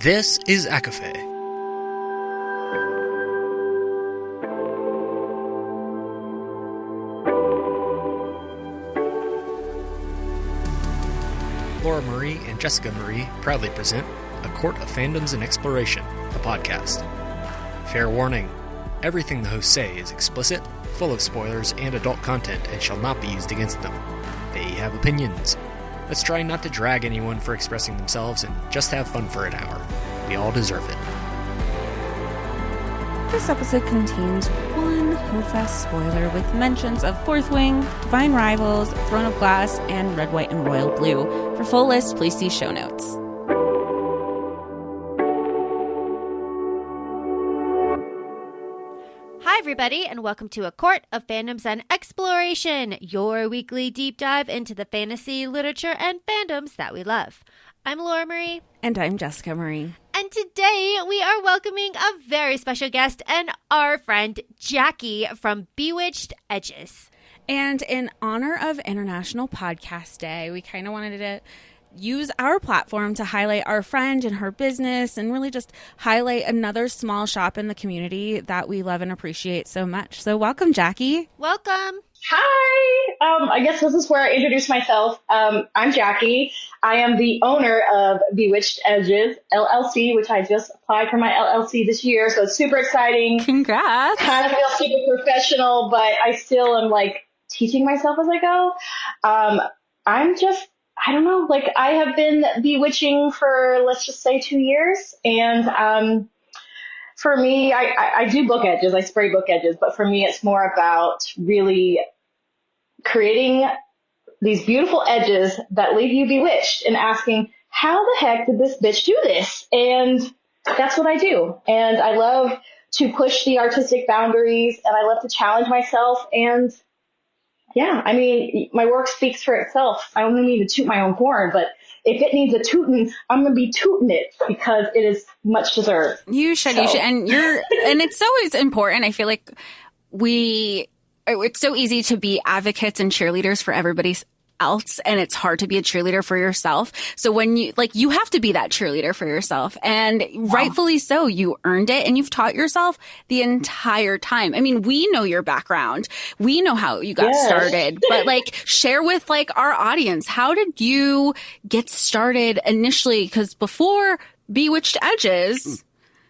This is ACOFAE. Laura Marie and Jessica Marie proudly present A Court of Fandoms and Exploration, a podcast. Fair warning, everything the hosts say is explicit, full of spoilers and adult content and shall not be used against them. They have opinions. Let's try not to drag anyone for expressing themselves and just have fun for an hour. We all deserve it. This episode contains one HOFAS spoiler with mentions of Fourth Wing, Divine Rivals, Throne of Glass, and Red, White, and Royal Blue. For full list, please see show notes. Hi, everybody, and welcome to A Court of Fandoms and Exploration, your weekly deep dive into the fantasy, literature, and fandoms that we love. I'm Laura Marie. And I'm Jessica Marie. And today we are welcoming a very special guest and our friend Jackie from Bewitched Edges. And in honor of International Podcast Day, we kind of wanted to use our platform to highlight our friend and her business and really just highlight another small shop in the community that we love and appreciate so much. So welcome, Jackie. Welcome. Hi. I guess this is where I introduce myself. I'm Jackie. I am the owner of Bewitched Edges, LLC, which I just applied for my LLC this year. So it's super exciting. Congrats. Kind of feel super professional, but I still am like teaching myself as I go. I don't know, like I have been bewitching for, let's just say 2 years. And, for me, I do book edges. I spray book edges, but for me, it's more about really creating these beautiful edges that leave you bewitched and asking, how the heck did this bitch do this? And that's what I do. And I love to push the artistic boundaries and I love to challenge myself. And yeah, I mean, my work speaks for itself. I don't need to toot my own horn, but if it needs a tootin', I'm going to be tootin' it because it is much deserved. You should. And and it's always important. I feel like it's so easy to be advocates and cheerleaders for everybody else, and it's hard to be a cheerleader for yourself. So when you have to be that cheerleader for yourself, and rightfully so, you earned it and you've taught yourself the entire time. I mean, we know your background. We know how you got started, but share with our audience, how did you get started initially? Because before Bewitched Edges,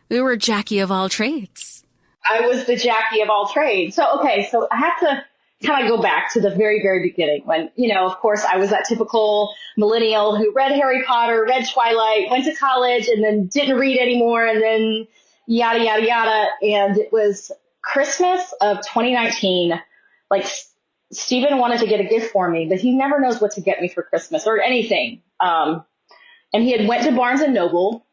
we were Jackie of all trades. I was the Jackie of all trades. So I have to kind of go back to the very, very beginning when, of course, I was that typical millennial who read Harry Potter, read Twilight, went to college, and then didn't read anymore, and then yada, yada, yada. And it was Christmas of 2019. Steven wanted to get a gift for me, but he never knows what to get me for Christmas or anything. And he had went to Barnes & Noble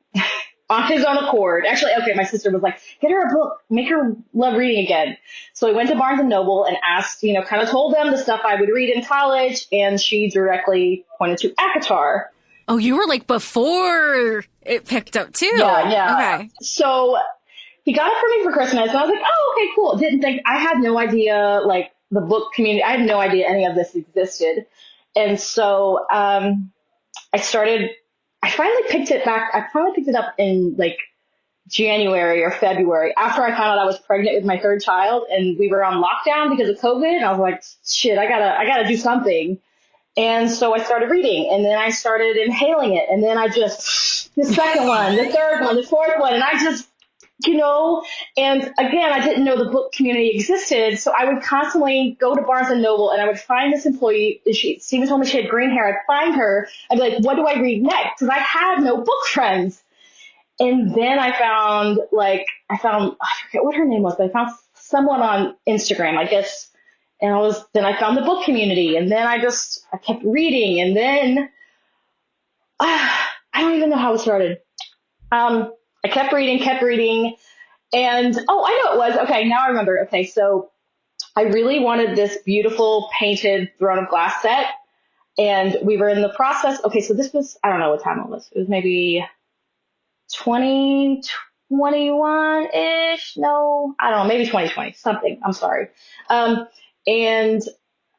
on his own accord. Actually, okay, my sister was like, get her a book, make her love reading again. So we went to Barnes & Noble and asked, kind of told them the stuff I would read in college, and she directly pointed to ACOTAR. Oh, you were before it picked up too. Yeah. Okay. So he got it for me for Christmas, and I was like, oh, okay, cool. Didn't think, I had no idea, the book community, I had no idea any of this existed. And so I finally picked it up in January or February after I found out I was pregnant with my third child and we were on lockdown because of COVID. And I was like, shit, I gotta do something. And so I started reading, and then I started inhaling it. And then the second one, the third one, the fourth one. And I just, and again, I didn't know the book community existed. So I would constantly go to Barnes and Noble and I would find this employee. Steven told me she had green hair. I'd find her. I'd be like, what do I read next? Because I had no book friends. And then I found, I forget what her name was, but I found someone on Instagram, I guess. And then I found the book community, and then I kept reading, and then I don't even know how it started. I kept reading, and I know it was. Okay, now I remember. Okay, so I really wanted this beautiful painted Throne of Glass set, and we were in the process. Okay, so this was, I don't know what time it was. It was maybe 2021-ish. No, I don't know, maybe 2020, something. I'm sorry. And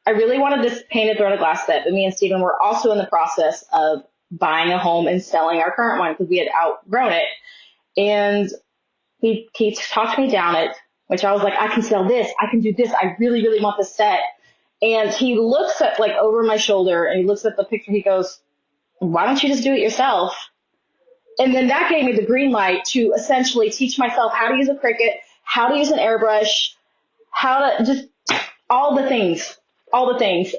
I really wanted this painted Throne of Glass set, but me and Steven were also in the process of buying a home and selling our current one because we had outgrown it. And he talked me down it, which I was like, I can sell this. I can do this. I really, really want this set. And he looks at like over my shoulder and he looks at the picture. He goes, why don't you just do it yourself? And then that gave me the green light to essentially teach myself how to use a Cricut, how to use an airbrush, how to just all the things.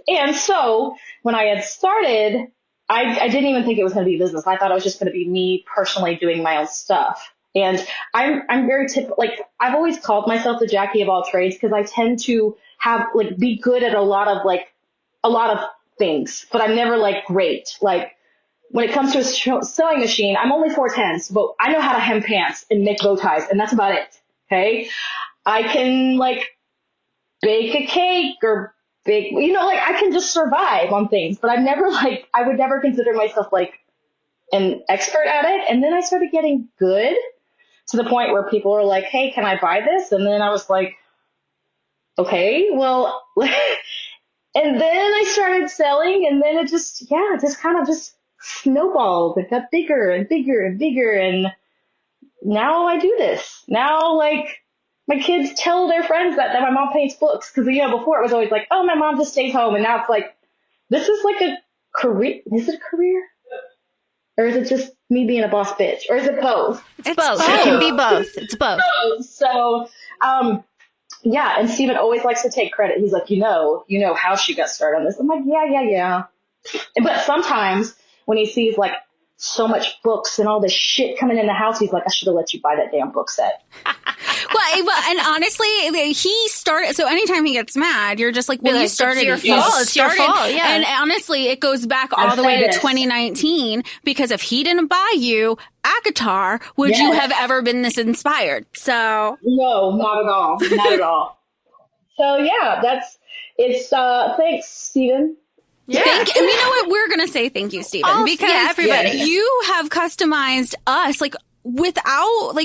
And so when I had started, I didn't even think it was going to be business. I thought it was just going to be me personally doing my own stuff. And I'm very typical, like I've always called myself the Jackie of all trades because I tend to have like be good at a lot of things, but I'm never like great. Like when it comes to a sewing machine, I'm only 4'10", but I know how to hem pants and make bow ties, and that's about it. Okay. I can like bake a cake or bake, like I can just survive on things, but I would never consider myself like an expert at it. And then I started getting good to the point where people were like, hey, can I buy this? And then I was like, okay, well, and then I started selling, and then it just kind of just snowballed. It got bigger and bigger and bigger. And now I do this. Now, like, my kids tell their friends that my mom paints books. Cause, before it was always like, oh, my mom just stays home. And now it's like, this is like a career. Is it a career? Or is it just me being a boss bitch? Or is it both? It's both. It can be both. It's both. So, yeah. And Steven always likes to take credit. He's like, you know how she got started on this. I'm like, yeah. But sometimes when he sees like so much books and all this shit coming in the house, he's like, I should have let you buy that damn book set. Well, and honestly, he started. So anytime he gets mad, you're just like, well, you started. It's your fault. It's your fault. Yeah. And honestly, it goes back all the way to 2019 because if he didn't buy you ACOTAR, would you have ever been this inspired? So no, not at all. Not at all. So yeah, thanks, Steven. Yeah. And you know what? We're going to say thank you, Steven, because everybody. You have customized us without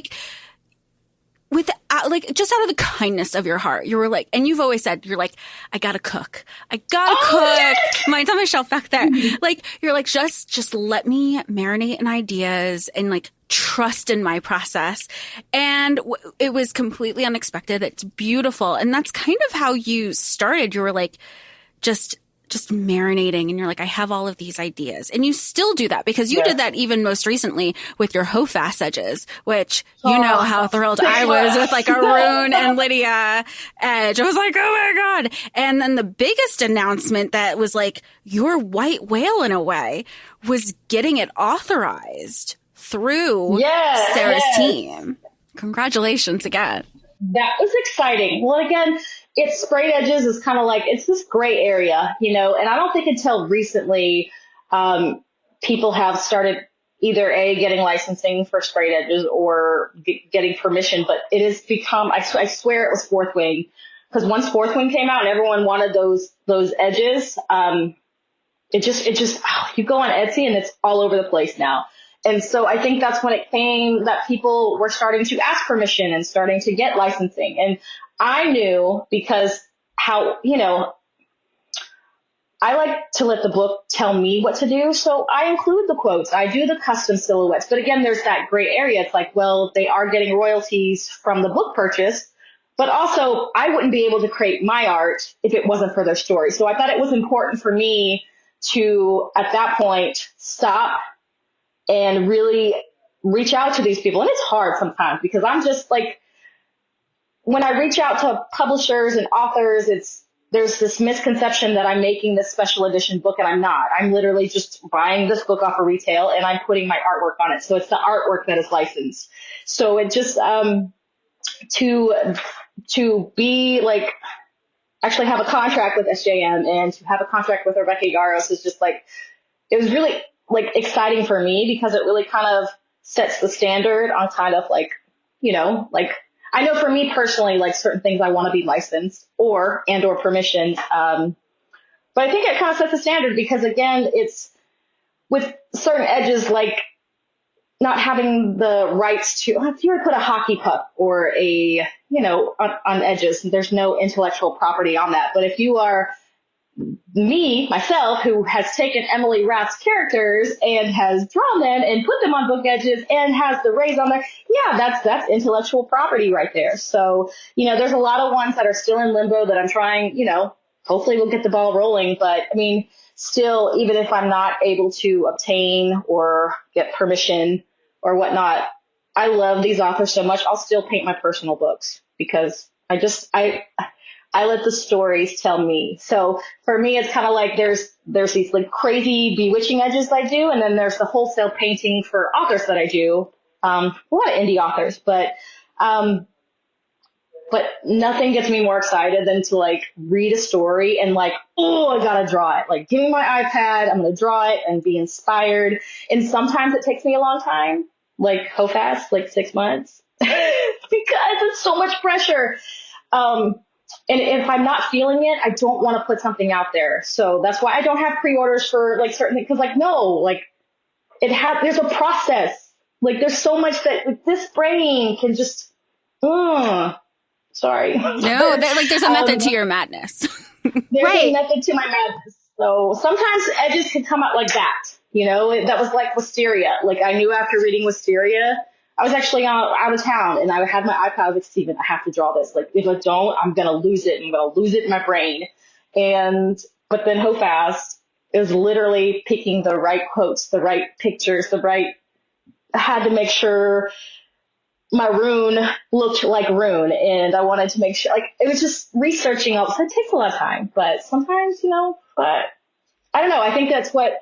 just out of the kindness of your heart. You were like, and you've always said, you're like, I gotta cook. Yes. Mine's on my shelf back there. Like, you're like, just let me marinate in ideas and like trust in my process. And it was completely unexpected. It's beautiful. And that's kind of how you started. You were like, just marinating, and you're like, I have all of these ideas. And you still do that because you did that even most recently with your HOFAS edges, which you know how thrilled I was with like Arun and Lydia edge. I was like, oh my God. And then the biggest announcement that was like your white whale in a way was getting it authorized through Sarah's team. Congratulations again. That was exciting. Well, again, it's sprayed edges is kind of like, it's this gray area, and I don't think until recently, people have started either getting licensing for sprayed edges or getting permission, but it has become, I swear it was Fourth Wing, because once Fourth Wing came out and everyone wanted those edges, it just, you go on Etsy and it's all over the place now. And so I think that's when it came that people were starting to ask permission and starting to get licensing. And I knew because how, I like to let the book tell me what to do. So I include the quotes. I do the custom silhouettes. But again, there's that gray area. It's like, well, they are getting royalties from the book purchase, but also I wouldn't be able to create my art if it wasn't for their story. So I thought it was important for me to, at that point, stop and really reach out to these people. And it's hard sometimes because I'm just like, when I reach out to publishers and authors, there's this misconception that I'm making this special edition book, and I'm not. I'm literally just buying this book off of retail and I'm putting my artwork on it. So it's the artwork that is licensed. So it just, to be like, actually have a contract with SJM and to have a contract with Rebecca Yaros is just like, it was really like exciting for me because it really kind of sets the standard on kind of like, like, I know for me personally, like certain things I want to be licensed or permission. But I think it kind of sets the standard because again, it's with certain edges, like not having the rights to, if you were to put a hockey puck or on edges, there's no intellectual property on that. But if you are myself, who has taken Emily Rath's characters and has drawn them and put them on book edges and has the rays on there. Yeah, that's intellectual property right there. So, there's a lot of ones that are still in limbo that I'm trying, hopefully we'll get the ball rolling. But I mean, still, even if I'm not able to obtain or get permission or whatnot, I love these authors so much. I'll still paint my personal books because I let the stories tell me. So for me, it's kind of like there's these like crazy bewitching edges I do, and then there's the wholesale painting for authors that I do. A lot of indie authors, but nothing gets me more excited than to like read a story and like, oh, I gotta draw it. Like, give me my iPad, I'm gonna draw it and be inspired. And sometimes it takes me a long time, like HOFAS, like 6 months, because it's so much pressure. And if I'm not feeling it, I don't want to put something out there. So that's why I don't have pre-orders for like certain things. Cause like, no, like there's a process. Like there's so much that like, this brain can just, sorry. No, there's a method to your madness. There's a method to my madness. So sometimes edges can come out like that. That was like Wisteria. Like I knew after reading Wisteria, I was actually out of town and I had my iPad. I was like, Steven, I have to draw this. Like, if I don't, I'm going to lose it. I'm going to lose it in my brain. But then HOFAS is literally picking the right quotes, the right pictures, I had to make sure my rune looked like rune. And I wanted to make sure, like, it was just researching all this. It takes a lot of time, but sometimes, but I don't know. I think that's what,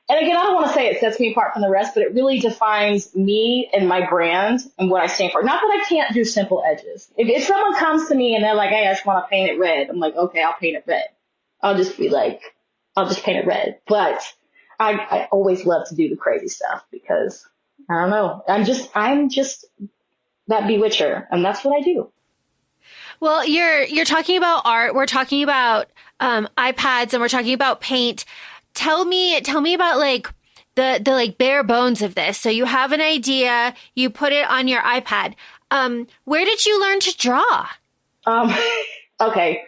and again, I don't want to say it sets me apart from the rest, but it really defines me and my brand and what I stand for. Not that I can't do simple edges. If someone comes to me and they're like, hey, I just want to paint it red, I'm like, okay, I'll paint it red. I'll just paint it red. But I always love to do the crazy stuff because I don't know. I'm just that bewitcher, and that's what I do. Well, you're talking about art. We're talking about iPads, and we're talking about paint. Tell me about like the like bare bones of this. So you have an idea, you put it on your iPad. Where did you learn to draw? Okay.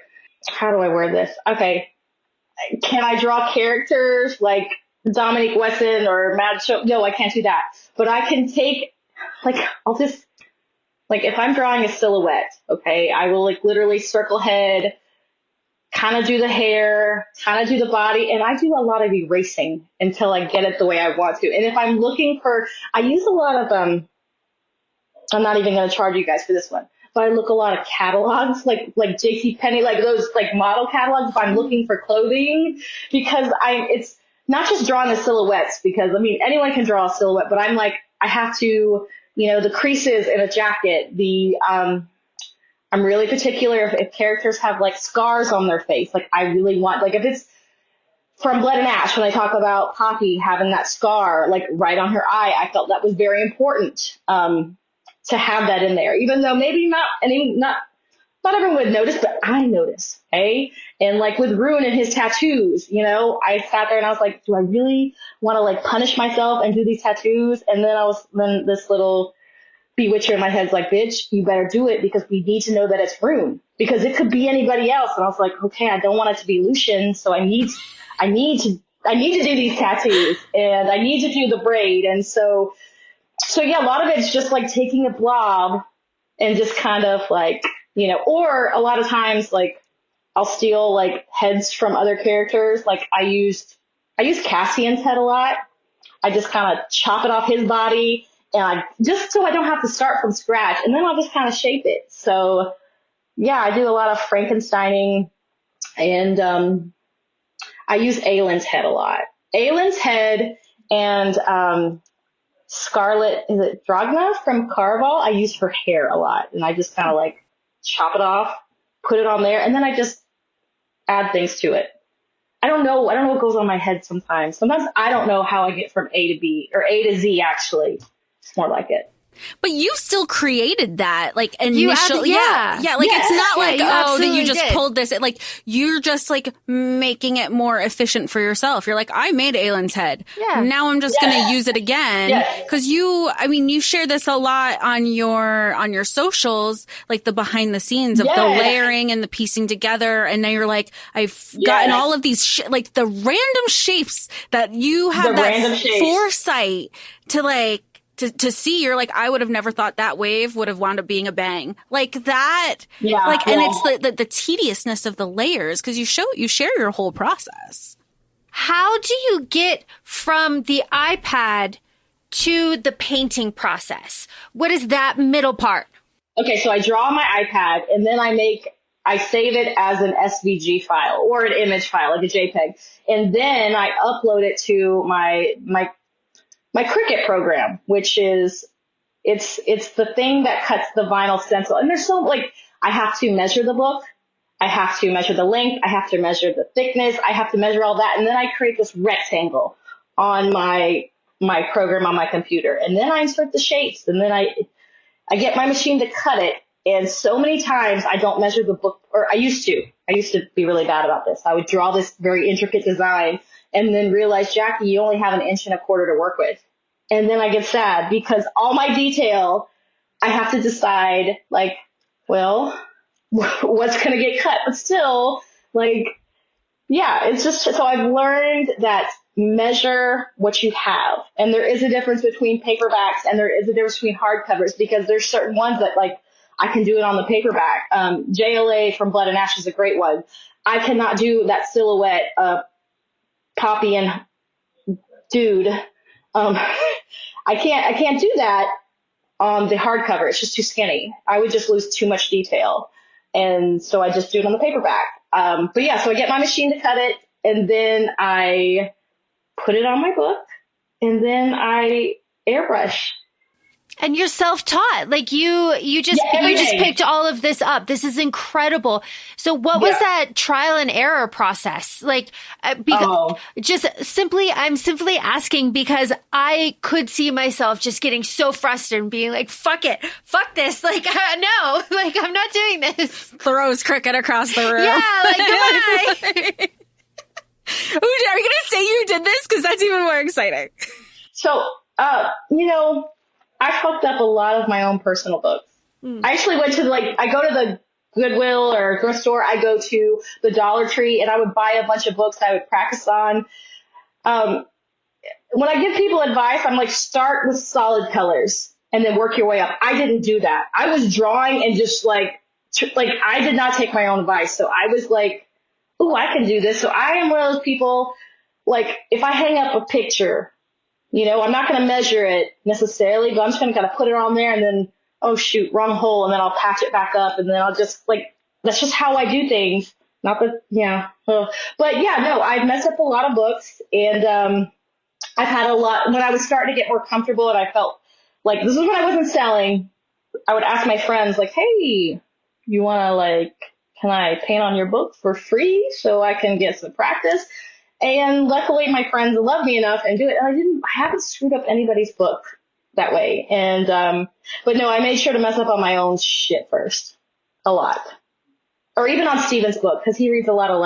How do I word this? Okay. Can I draw characters like Dominique Wesson or Mad Show? No, I can't do that. But I can take, like, I'll just, like, if I'm drawing a silhouette, okay, I will like literally circle head, kind of do the hair, kind of do the body, and I do a lot of erasing until I get it the way I want to. And if I'm looking for, I use a lot of, I'm not even going to charge you guys for this one, but I look a lot of catalogs, like JCPenney, like those like model catalogs if I'm looking for clothing, because it's not just drawing the silhouettes, because I mean, anyone can draw a silhouette, but I'm like, I have to, the creases in a jacket, I'm really particular if characters have like scars on their face. Like I really want, like if it's from Blood and Ash, when I talk about Poppy having that scar, like right on her eye, I felt that was very important, to have that in there, even though maybe not everyone would notice, but I notice. Okay. And like with Rune and his tattoos, I sat there and I was like, do I really want to like punish myself and do these tattoos? And then this little bewitcher in my head's like, bitch, you better do it because we need to know that it's Rune, because it could be anybody else. And I was like, okay, I don't want it to be Lucian. So I need to do these tattoos and I need to do the braid. And so yeah, a lot of it's just like taking a blob and just kind of like, or a lot of times like I'll steal like heads from other characters. Like I used Cassian's head a lot. I just kind of chop it off his body, and just so I don't have to start from scratch, and then I'll just kind of shape it. So yeah, I do a lot of Frankensteining, and I use Aylin's head a lot. Aylin's head and Scarlet, is it Dragna from Caraval? I use her hair a lot, and I just kind of like chop it off, put it on there, and then I just add things to it. I don't know what goes on my head sometimes. Sometimes I don't know how I get from A to B, or A to Z, actually. It's more like it. But you still created that, like, initial, yeah. like, it's not like, you that you just did. pulled this, like, you're just, like, making it more efficient for yourself. You're like, I made Aylin's head. Yeah. Now I'm just gonna use it again. Yes. Cause you share this a lot on your socials, like the behind the scenes of the layering and the piecing together. And now you're like, I've gotten all of these, like, the random shapes that you have that foresight to, like, to see. You're like, I would have never thought that wave would have wound up being a bang like that. Yeah. Like, and it's the tediousness of the layers, because you share your whole process. How do you get from the iPad to the painting process? What is that middle part? Okay, so I draw on my iPad, and then I save it as an SVG file or an image file, like a JPEG. And then I upload it to my Cricut program, which is, it's the thing that cuts the vinyl stencil. And there's so, like, I have to measure the book. I have to measure the length. I have to measure the thickness. I have to measure all that. And then I create this rectangle on my program on my computer. And then I insert the shapes. And then I get my machine to cut it. And so many times I don't measure the book, or I used to be really bad about this. I would draw this very intricate design and then realize, Jackie, you only have 1.25 inches to work with. And then I get sad because all my detail, I have to decide, like, well, what's going to get cut? But still, like, yeah, it's just, so I've learned that measure what you have. And there is a difference between paperbacks and there is a difference between hardcovers, because there's certain ones that, like, I can do it on the paperback. JLA from Blood and Ash is a great one. I cannot do that silhouette of Poppy and Dude. I can't do that on the hardcover. It's just too skinny. I would just lose too much detail. And so I just do it on the paperback. But yeah, so I get my machine to cut it, and then I put it on my book, and then I airbrush. And you're self-taught. Like you just picked all of this up. This is incredible. So what was that trial and error process? Like, because I'm simply asking because I could see myself just getting so frustrated and being like, fuck it, fuck this. Like, no, like, I'm not doing this. Throws Cricket across the room. Yeah, like, goodbye. Are you going to say you did this? Because that's even more exciting. So, I fucked up a lot of my own personal books. I actually went to, I go to the Goodwill or thrift store. I go to the Dollar Tree, and I would buy a bunch of books I would practice on. When I give people advice, I'm like, start with solid colors and then work your way up. I didn't do that. I was drawing and just I did not take my own advice. So I was like, ooh, I can do this. So I am one of those people, like, if I hang up a picture, I'm not going to measure it necessarily, but I'm just going to kind of put it on there and then, oh shoot, wrong hole. And then I'll patch it back up. And then I'll just that's just how I do things. Not that, but yeah, no, I've messed up a lot of books, and, I've had a lot when I was starting to get more comfortable and I felt like this is when I wasn't selling. I would ask my friends, like, hey, you want to, can I paint on your book for free so I can get some practice? And luckily my friends love me enough and do it. And I haven't screwed up anybody's book that way. And, but no, I made sure to mess up on my own shit first. A lot. Or even on Steven's book, because he reads a lot of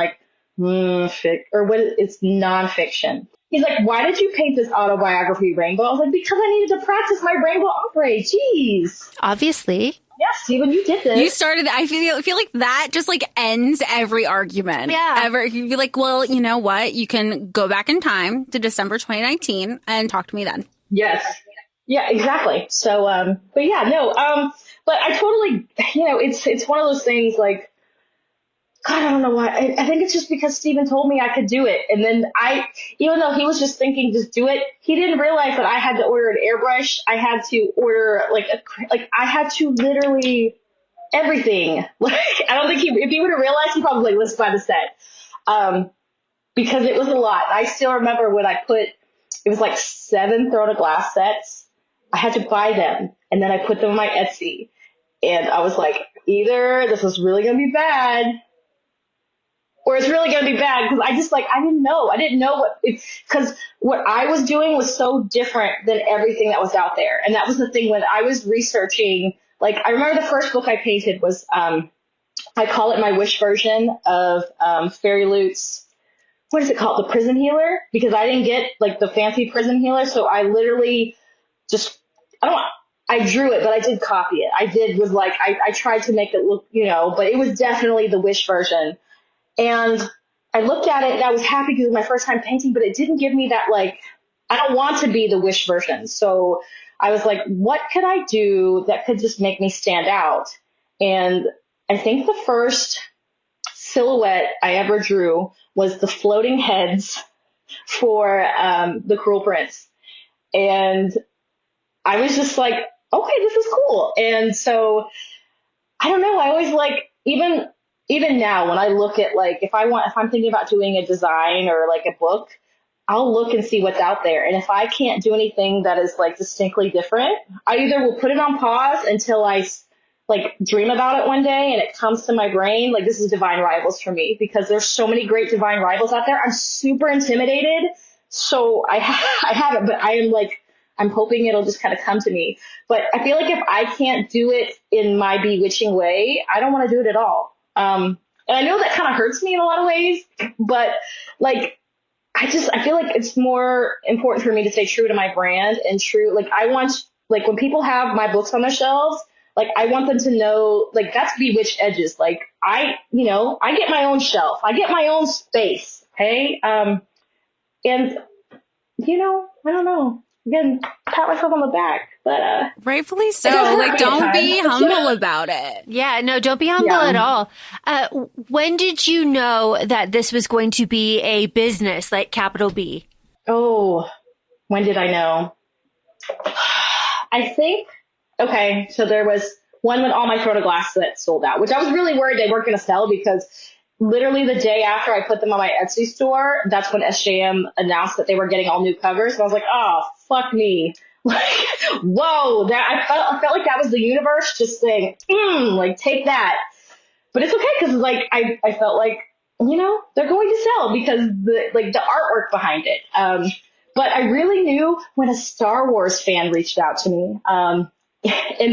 it's nonfiction. He's like, why did you paint this autobiography rainbow? I was like, because I needed to practice my rainbow ombre. Jeez. Obviously. Yes, Steven, you did this. You started. I feel like that just ends every argument. Yeah. You'd be like, well, you know what? You can go back in time to December 2019 and talk to me then. Yes. Yeah, exactly. So, but yeah, no. But I totally, it's one of those things like, God, I don't know why. I think it's just because Steven told me I could do it. And then even though he was just thinking, just do it, he didn't realize that I had to order an airbrush. I had to order I had to literally everything. I don't think if he would have realized, he probably listened by the set. Because it was a lot. I still remember when it was 7 Throne of Glass sets. I had to buy them, and then I put them on my Etsy. And I was like, either this is really going to be bad, or it's really going to be bad. Cause I just like, I didn't know cause what I was doing was so different than everything that was out there. And that was the thing when I was researching, like, I remember the first book I painted was, I call it my wish version of, Fairy Loot's, what is it called? The Prison Healer, because I didn't get like the fancy Prison Healer. So I literally just, I drew it, but I did copy it. I tried to make it look, but it was definitely the wish version. And I looked at it and I was happy because it was my first time painting, but it didn't give me that, like, I don't want to be the wish version. So I was like, what could I do that could just make me stand out? And I think the first silhouette I ever drew was the floating heads for the Cruel Prince. And I was just like, okay, this is cool. And so I don't know. I always like, even now when I look at, like, if I'm thinking about doing a design or like a book, I'll look and see what's out there. And if I can't do anything that is like distinctly different, I either will put it on pause until I like dream about it one day and it comes to my brain. Like, this is Divine Rivals for me because there's so many great Divine Rivals out there. I'm super intimidated. So I haven't, but I am like, I'm hoping it'll just kind of come to me. But I feel like if I can't do it in my bewitching way, I don't want to do it at all. And I know that kind of hurts me in a lot of ways, but like, I feel like it's more important for me to stay true to my brand and true. Like, I want, like, when people have my books on their shelves, like, I want them to know, like, that's Bewitched Edges. Like, I get my own shelf. I get my own space. Okay. And, I don't know. Again, pat myself on the back, but rightfully so. Like, don't be humble about it. Yeah, no, don't be humble at all. When did you know that this was going to be a business, like capital B? Oh, when did I know? I think, okay, so there was one when all my photoglass sets sold out, which I was really worried they weren't going to sell because literally the day after I put them on my Etsy store, that's when SJM announced that they were getting all new covers. And I was like, oh, fuck me. Like, whoa, I felt like that was the universe just saying, like, take that. But it's okay because, like, I felt like, they're going to sell because the artwork behind it. But I really knew when a Star Wars fan reached out to me, and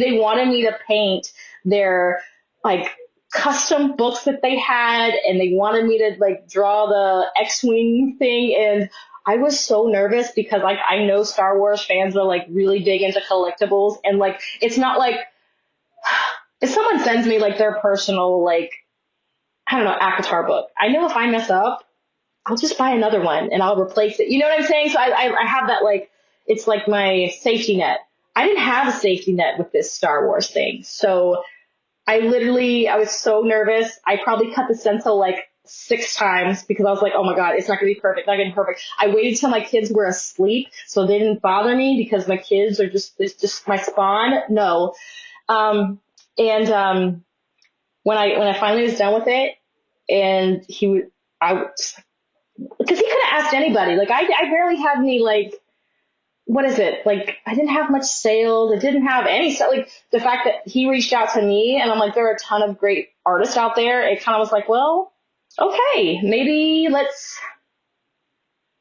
they wanted me to paint their, like, custom books that they had, and they wanted me to, like, draw the X-Wing thing, and I was so nervous because, like, I know Star Wars fans are, like, really big into collectibles, and, like, it's not like, if someone sends me, like, their personal, like, I don't know, ACOTAR book, I know if I mess up, I'll just buy another one, and I'll replace it. You know what I'm saying? So I have that, like, it's like my safety net. I didn't have a safety net with this Star Wars thing, so I was so nervous. I probably cut the stencil like 6 times because I was like, oh my God, it's not going to be perfect. Not going to be perfect. I waited till my kids were asleep so they didn't bother me because my kids are it's just my spawn. No. When I finally was done with it and because he could have asked anybody. Like, I barely had any, like, what is it? Like, I didn't have much sales. I didn't have any stuff. Like, the fact that he reached out to me and I'm like, there are a ton of great artists out there. It kind of was like, well, okay, maybe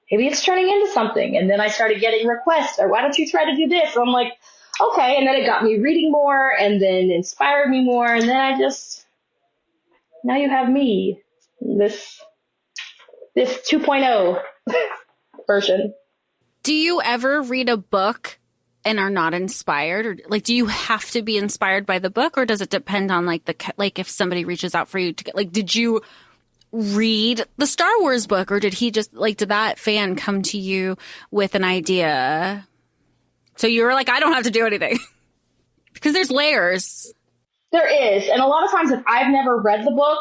it's turning into something. And then I started getting requests, or why don't you try to do this? So I'm like, okay. And then it got me reading more and then inspired me more. And then now you have me, this 2.0 version. Do you ever read a book and are not inspired? Or, like, do you have to be inspired by the book, or does it depend on, like, if somebody reaches out for you to get, like, did you read the Star Wars book, or did he just, like, did that fan come to you with an idea? So you were like, I don't have to do anything. Because there's layers. There is. And a lot of times if I've never read the book,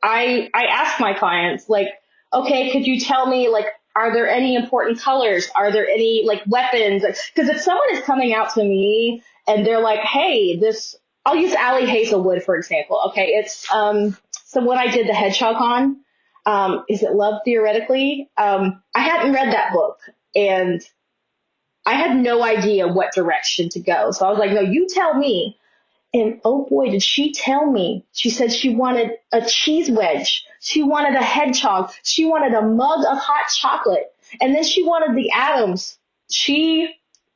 I ask my clients, like, okay, could you tell me, like, are there any important colors? Are there any, like, weapons? Because if someone is coming out to me and they're like, hey, I'll use Allie Hazelwood, for example. Okay, it's so when I did the Hedgehog on, is it Love Theoretically? I hadn't read that book, and I had no idea what direction to go. So I was like, no, you tell me. And oh boy, did she tell me. She said she wanted a cheese wedge. She wanted a hedgehog. She wanted a mug of hot chocolate. And then she wanted the atoms. She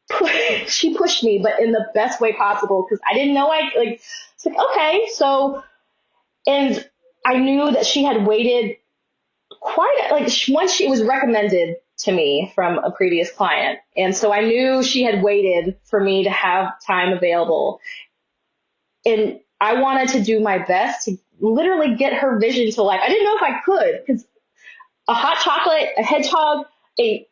pushed me, but in the best way possible, because I didn't know it's like, okay, so, and I knew that she had waited once it was recommended to me from a previous client. And so I knew she had waited for me to have time available. And I wanted to do my best to literally get her vision to life. I didn't know if I could, because a hot chocolate, a hedgehog, a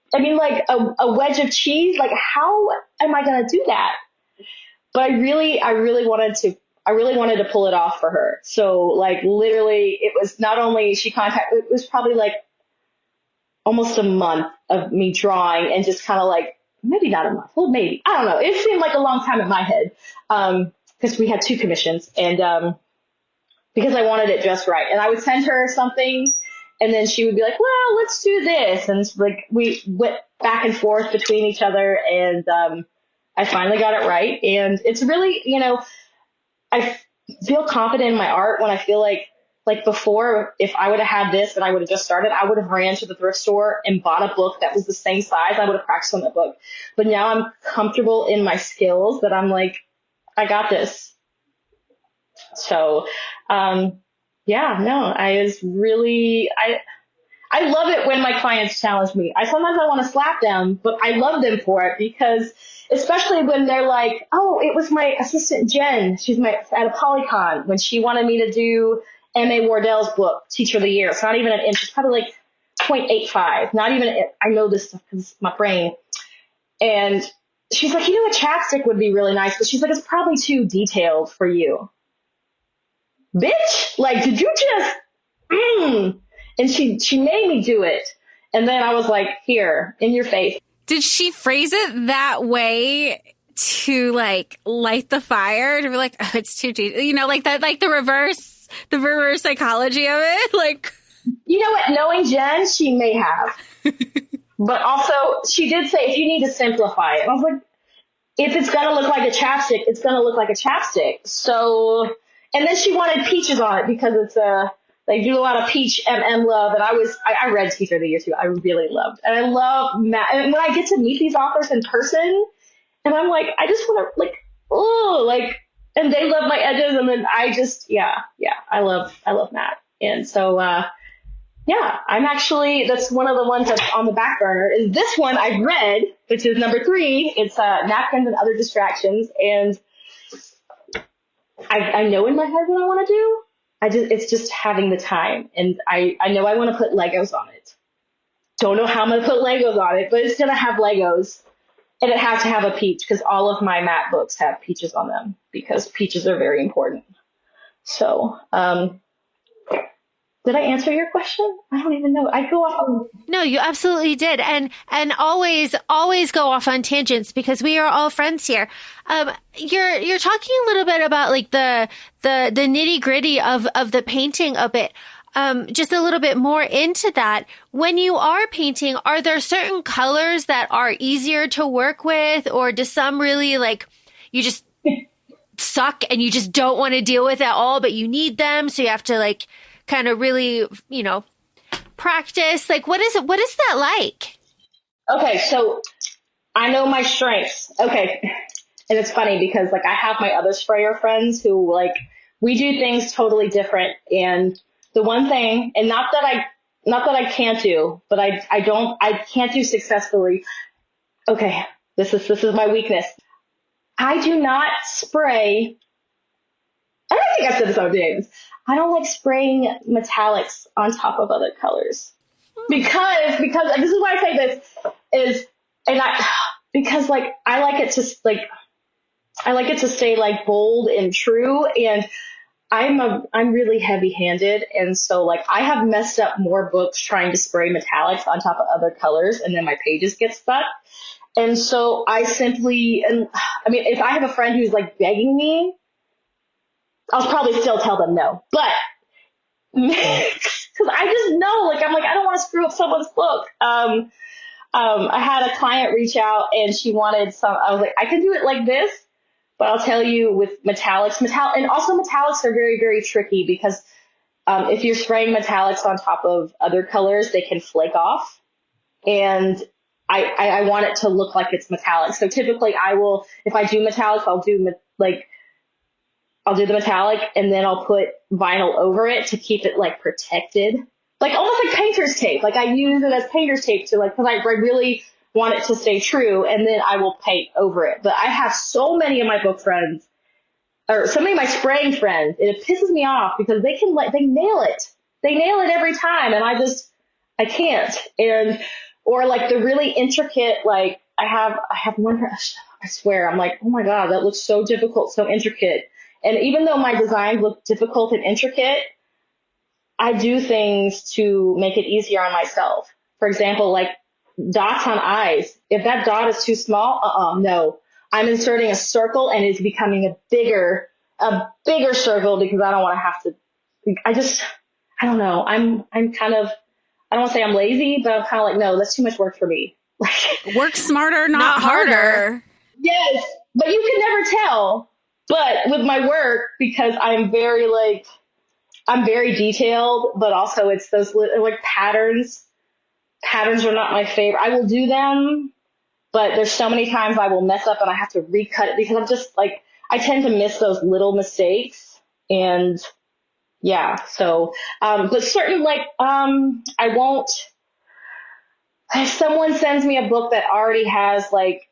wedge of cheese, like how am I going to do that? But I really wanted to pull it off for her. So like literally it was not only it was probably like almost a month of me drawing and just kind of like, maybe not a month. Well, maybe, I don't know. It seemed like a long time in my head. Because we had 2 commissions and, because I wanted it just right. And I would send her something and then she would be like, well, let's do this. And like we went back and forth between each other and, I finally got it right. And it's really, I feel confident in my art when I feel like before, if I would have had this and I would have just started, I would have ran to the thrift store and bought a book that was the same size. I would have practiced on that book. But now I'm comfortable in my skills that I'm like, I got this. So, I love it when my clients challenge me. Sometimes I want to slap them, but I love them for it because especially when they're like, oh, it was my assistant Jen. She's at a Polycon when she wanted me to do M.A. Wardell's book, Teacher of the Year. It's not even an inch. It's probably like 0.85. Not even, I know this stuff because it's my brain. And she's like, a chapstick would be really nice, but she's like, it's probably too detailed for you. Bitch, like, did you just, And she made me do it. And then I was like, here, in your face. Did she phrase it that way to like light the fire? To be like, oh, it's too deep. Like that, like the reverse psychology of it. Like, you know what? Knowing Jen, she may have. But also, she did say, if you need to simplify it. I was like, if it's going to look like a chapstick, it's going to look like a chapstick. So, and then she wanted peaches on it because it's they do a lot of peach love. And I read Teacher of the Year too. I really loved. And I love Matt. And when I get to meet these authors in person, and I'm like, I just want to and they love my edges. And then I just, I love Matt. And so, I'm actually, that's one of the ones that's on the back burner is this one I've read, which is number 3. It's Napkins and Other Distractions. And I know in my head what I want to do. It's just having the time. And I know I want to put Legos on it. Don't know how I'm going to put Legos on it, but it's going to have Legos. And it has to have a peach because all of my Matt books have peaches on them because peaches are very important. So, did I answer your question? I don't even know. I go off on... No, you absolutely did. And always go off on tangents because we are all friends here. You're talking a little bit about like the nitty gritty of the painting a bit. Just a little bit more into that. When you are painting, are there certain colors that are easier to work with, or does some really like you just suck and you just don't want to deal with at all, but you need them, so you have to like kind of really, practice? Like, what is that like? Okay, so I know my strengths. Okay. And it's funny because like I have my other sprayer friends who like we do things totally different. And the one thing, and not that I can't do, but I can't do successfully. Okay. This is my weakness. I do not spray. I don't think I've said this on James. I don't like spraying metallics on top of other colors because this is why I say this because like I like it to stay like bold and true, and I'm really heavy handed, and so like I have messed up more books trying to spray metallics on top of other colors, and then my pages get stuck. And so if I have a friend who's like begging me, I'll probably still tell them no, but because I just know, like, I'm like, I don't want to screw up someone's book. I had a client reach out and she wanted I was like, I can do it like this, But I'll tell you with metallics, and also metallics are very, very tricky because if you're spraying metallics on top of other colors, they can flake off. And I want it to look like it's metallic. So typically if I do metallic, I'll do the metallic and then I'll put vinyl over it to keep it like protected. Like almost like painter's tape. Like I use it as painter's tape to like, cause I really want it to stay true, and then I will paint over it. But I have so many of my book friends, or so many of my spraying friends, and it pisses me off because they nail it. They nail it every time, and I can't. Or like the really intricate, like I have one, I swear, I'm like, oh my God, that looks so difficult, so intricate. And even though my designs look difficult and intricate, I do things to make it easier on myself. For example, like dots on eyes. If that dot is too small, no. I'm inserting a circle and it's becoming a bigger circle because I don't want to have to, I don't know. I'm kind of, I don't want to say I'm lazy, but I'm kind of like, no, that's too much work for me. Work smarter, not harder. Yes, but you can never tell. But with my work, because I'm very detailed, but also it's those like patterns. Patterns are not my favorite. I will do them, but there's so many times I will mess up and I have to recut it because I'm just like, I tend to miss those little mistakes. And yeah, so, but certain I won't, if someone sends me a book that already has like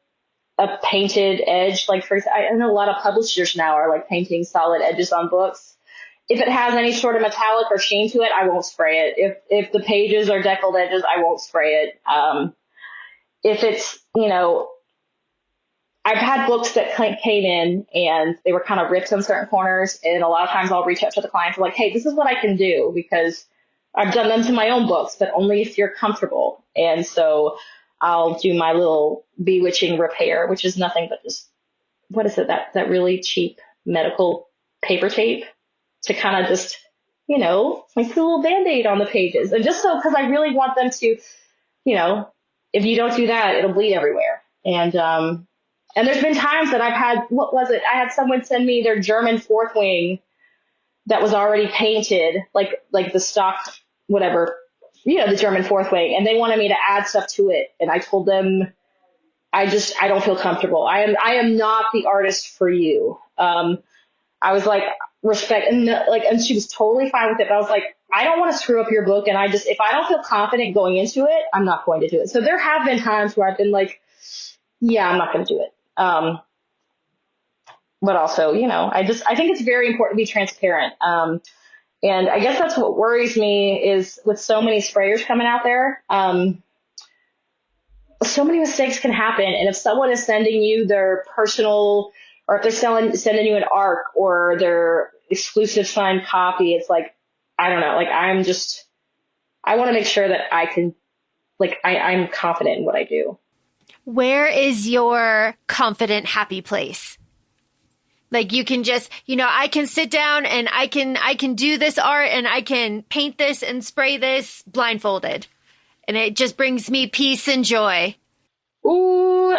a painted edge, like I know a lot of publishers now are like painting solid edges on books. If it has any sort of metallic or sheen to it, I won't spray it. If the pages are deckled edges, I won't spray it. If it's, I've had books that came in and they were kind of ripped in certain corners, and a lot of times I'll reach out to the client and like, hey, this is what I can do because I've done them to my own books, but only if you're comfortable. And so I'll do my little bewitching repair, which is nothing but just, what is it, that really cheap medical paper tape to kind of just, like put a little Band-Aid on the pages. And just so, because I really want them to, if you don't do that, it'll bleed everywhere. And there's been times that I've had, I had someone send me their German fourth wing that was already painted, like the stock, whatever, the German fourth wing, and they wanted me to add stuff to it. And I told them, I don't feel comfortable. I am not the artist for you. I was like, respect, and she was totally fine with it. But I was like, I don't want to screw up your book. And if I don't feel confident going into it, I'm not going to do it. So there have been times where I've been like, yeah, I'm not going to do it. But also, I think it's very important to be transparent. And I guess that's what worries me is with so many sprayers coming out there, so many mistakes can happen. And if someone is sending you their personal, or if they're sending you an ARC or their exclusive signed copy, it's like, I don't know, like I want to make sure that I can, I'm confident in what I do. Where is your confident, happy place? Like you can just, I can sit down and I can do this art and I can paint this and spray this blindfolded. And it just brings me peace and joy. Ooh,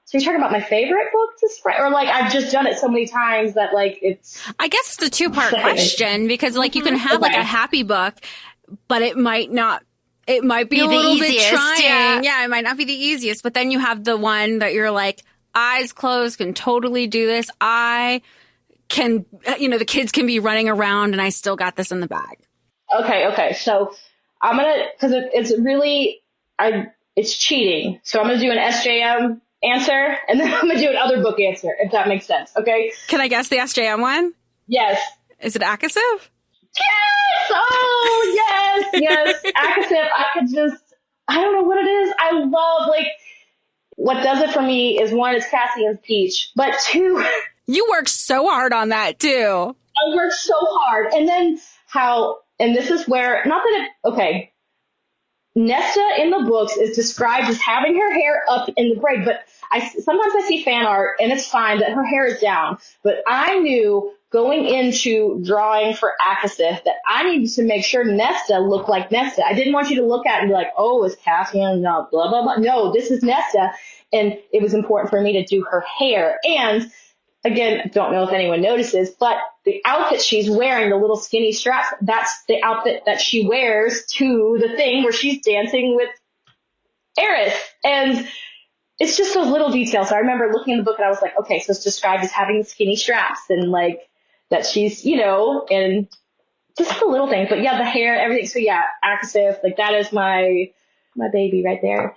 so you're talking about my favorite book to spray? Or I've just done it so many times that it's... I guess it's a two-part question because you can have a happy book, but it might not... It might be a little bit trying. Yeah, it might not be the easiest. But then you have the one that you're like, eyes closed, can totally do this. I can, the kids can be running around and I still got this in the bag. Okay. So I'm going to, because it's really, it's cheating. So I'm going to do an SJM answer and then I'm going to do another book answer, if that makes sense. Okay. Can I guess the SJM one? Yes. Is it ACOSF? Yes! Oh, yes. ACOSF, I don't know what it is. I love, what does it for me is one, it's Cassian's Peach, but two... You work so hard on that, too. I work so hard. And then and this is where, Nesta in the books is described as having her hair up in the braid, but sometimes I see fan art, and it's fine that her hair is down, but I knew going into drawing for ACOSF that I needed to make sure Nesta looked like Nesta. I didn't want you to look at it and be like, oh, it's Cassian, no, blah, blah, blah. No, this is Nesta. And it was important for me to do her hair. And again, don't know if anyone notices, but the outfit she's wearing, the little skinny straps, that's the outfit that she wears to the thing where she's dancing with Eris. And it's just those little details. So I remember looking in the book and I was like, okay, so it's described as having skinny straps and like that she's, you know, and just the little things. But yeah, the hair, everything. So yeah, ACOSF, like that is my baby right there.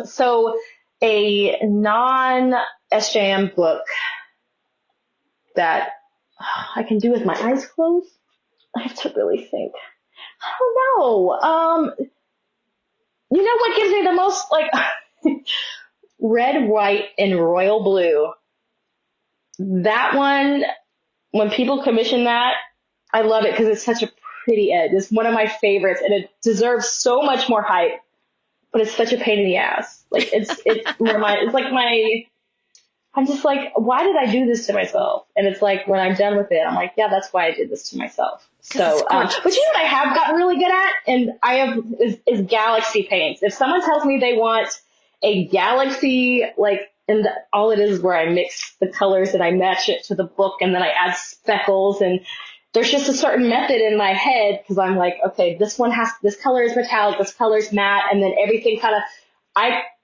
So a non-SJM book that I can do with my eyes closed. I have to really think. I don't know. You know what gives me the most, like, red, white, and royal blue? That one, when people commission that, I love it because it's such a pretty edge. It's one of my favorites, and it deserves so much more hype, but it's such a pain in the ass. Like, I'm just like, why did I do this to myself? And it's like, when I'm done with it, I'm like, yeah, that's why I did this to myself. So, but you know what I have gotten really good at? And I have, is galaxy paints. If someone tells me they want a galaxy, like, and all it is where I mix the colors and I match it to the book and then I add speckles, and there's just a certain method in my head because I'm like, okay, this color is metallic, this color is matte, and then everything kind of,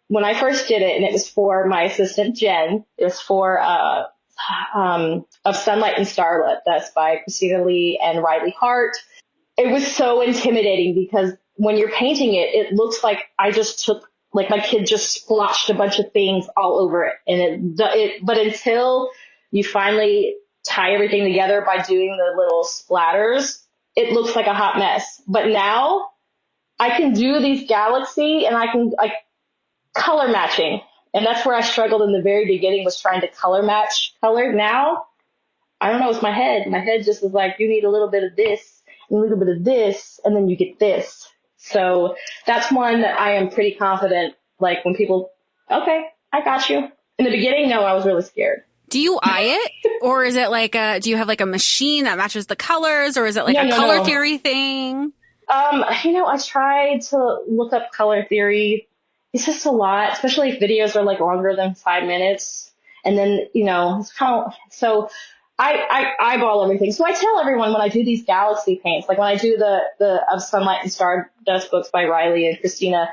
when I first did it, and it was for my assistant, Jen, it was for, Of Sunlight and Starlit, that's by Christina Lee and Riley Hart. It was so intimidating because when you're painting it, it looks like I just took, like my kid just splotched a bunch of things all over it. And but until you finally tie everything together by doing the little splatters, it looks like a hot mess. But now I can do these galaxy and I can color matching. And that's where I struggled in the very beginning, was trying to color match color. Now, I don't know, it's my head. My head just is like, you need a little bit of this, and a little bit of this, and then you get this. So that's one that I am pretty confident, like when people, okay, I got you. In the beginning, no, I was really scared. Do you eye it? Or is it like do you have like a machine that matches the colors? Or is it like a color theory thing? I tried to look up color theory. It's just a lot, especially if videos are like longer than 5 minutes. And then, it's kind of, so I eyeball everything. So I tell everyone when I do these galaxy paints, like when I do the Of Sunlight and Stardust books by Riley and Christina,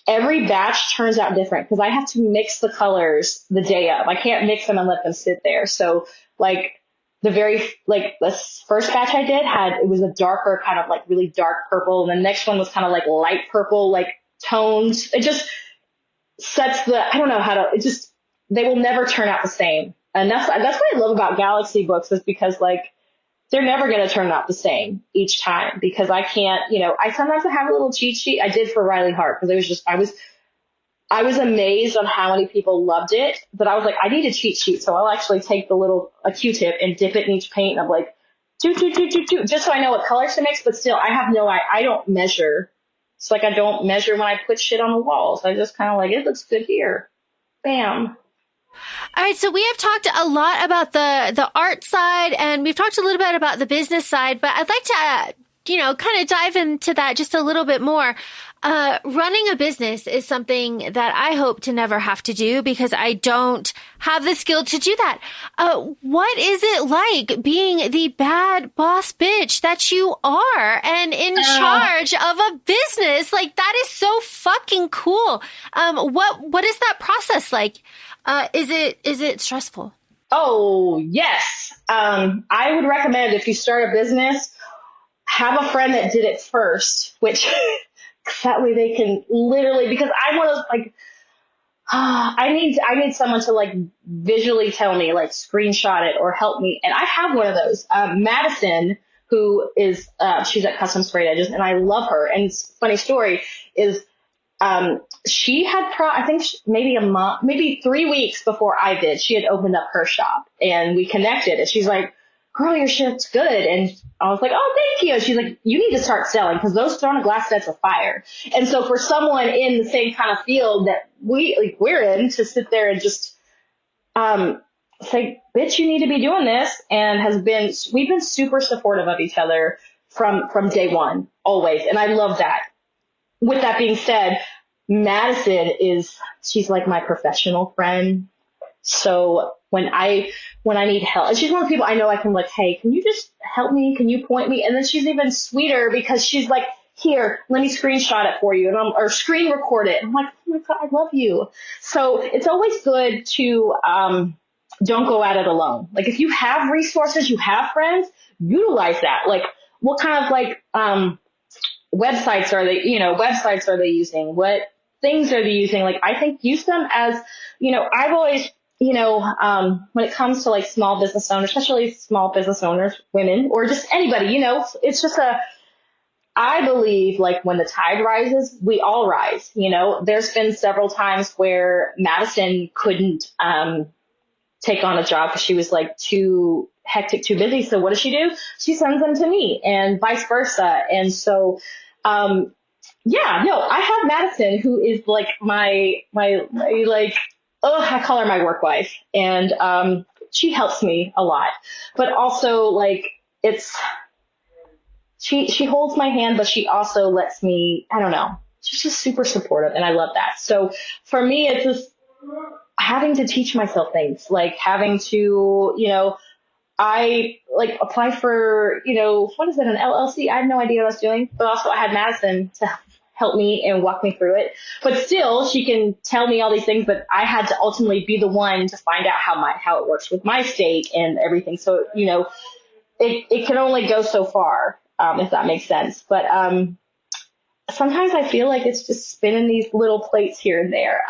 every batch turns out different because I have to mix the colors the day of. I can't mix them and let them sit there. So like this first batch I did it was a darker kind of like really dark purple. And the next one was kind of like light purple, like tones. It just sets I don't know how to, they will never turn out the same. And that's what I love about galaxy books, is because like they're never going to turn out the same each time, because I can't, I sometimes have a little cheat sheet. I did for Riley Hart because it was just, I was amazed on how many people loved it, but I was like, I need a cheat sheet. So I'll actually take a Q-tip and dip it in each paint. And I'm like, do, just so I know what colors to mix, but still I don't measure. It's like I don't measure when I put shit on the walls. I just kind of like, it looks good here. Bam. All right, so we have talked a lot about the art side, and we've talked a little bit about the business side, but I'd like to, kind of dive into that just a little bit more. Running a business is something that I hope to never have to do because I don't have the skill to do that. What is it like being the bad boss bitch that you are and in charge of a business? Like, that is so fucking cool. What is that process like? Is it stressful? Oh, yes. I would recommend, if you start a business, have a friend that did it first, which that way they can literally, because I'm one of those like, I need someone to like visually tell me, like screenshot it or help me. And I have one of those. Madison, who is, she's at Custom Sprayed Edges, and I love her. And funny story is, she had I think maybe a month, maybe 3 weeks before I did, she had opened up her shop, and we connected, and she's like, girl, your shit's good. And I was like, oh, thank you. And she's like, you need to start selling, because those thrown glass sets are fire. And so for someone in the same kind of field that we're in, to sit there and just, say, bitch, you need to be doing this, and we've been super supportive of each other from day one, always. And I love that. With that being said, Madison she's like my professional friend. So when I need help, and she's one of the people I know I can like, hey, can you just help me? Can you point me? And then she's even sweeter because she's like, here, let me screenshot it for you, or screen record it. I'm like, oh my God, I love you. So it's always good to don't go at it alone. Like if you have resources, you have friends, utilize that. Like what kind of like websites are they using? What things are they using? Like I think use them as, I've always, when it comes to like small business owners, especially small business owners, women, or just anybody, it's just I believe like when the tide rises, we all rise. There's been several times where Madison couldn't take on a job because she was like too hectic, too busy. So what does she do? She sends them to me and vice versa. And so, I have Madison, who is like my I call her my work wife, and she helps me a lot. But also like she holds my hand, but she also lets me, I don't know, she's just super supportive, and I love that. So for me, it's just having to teach myself things, like having to, I like apply for, what is it, an LLC? I have no idea what I was doing, but also I had Madison to help me and walk me through it. But still, she can tell me all these things, but I had to ultimately be the one to find out how it works with my state and everything. So, it can only go so far, if that makes sense. But sometimes I feel like it's just spinning these little plates here and there.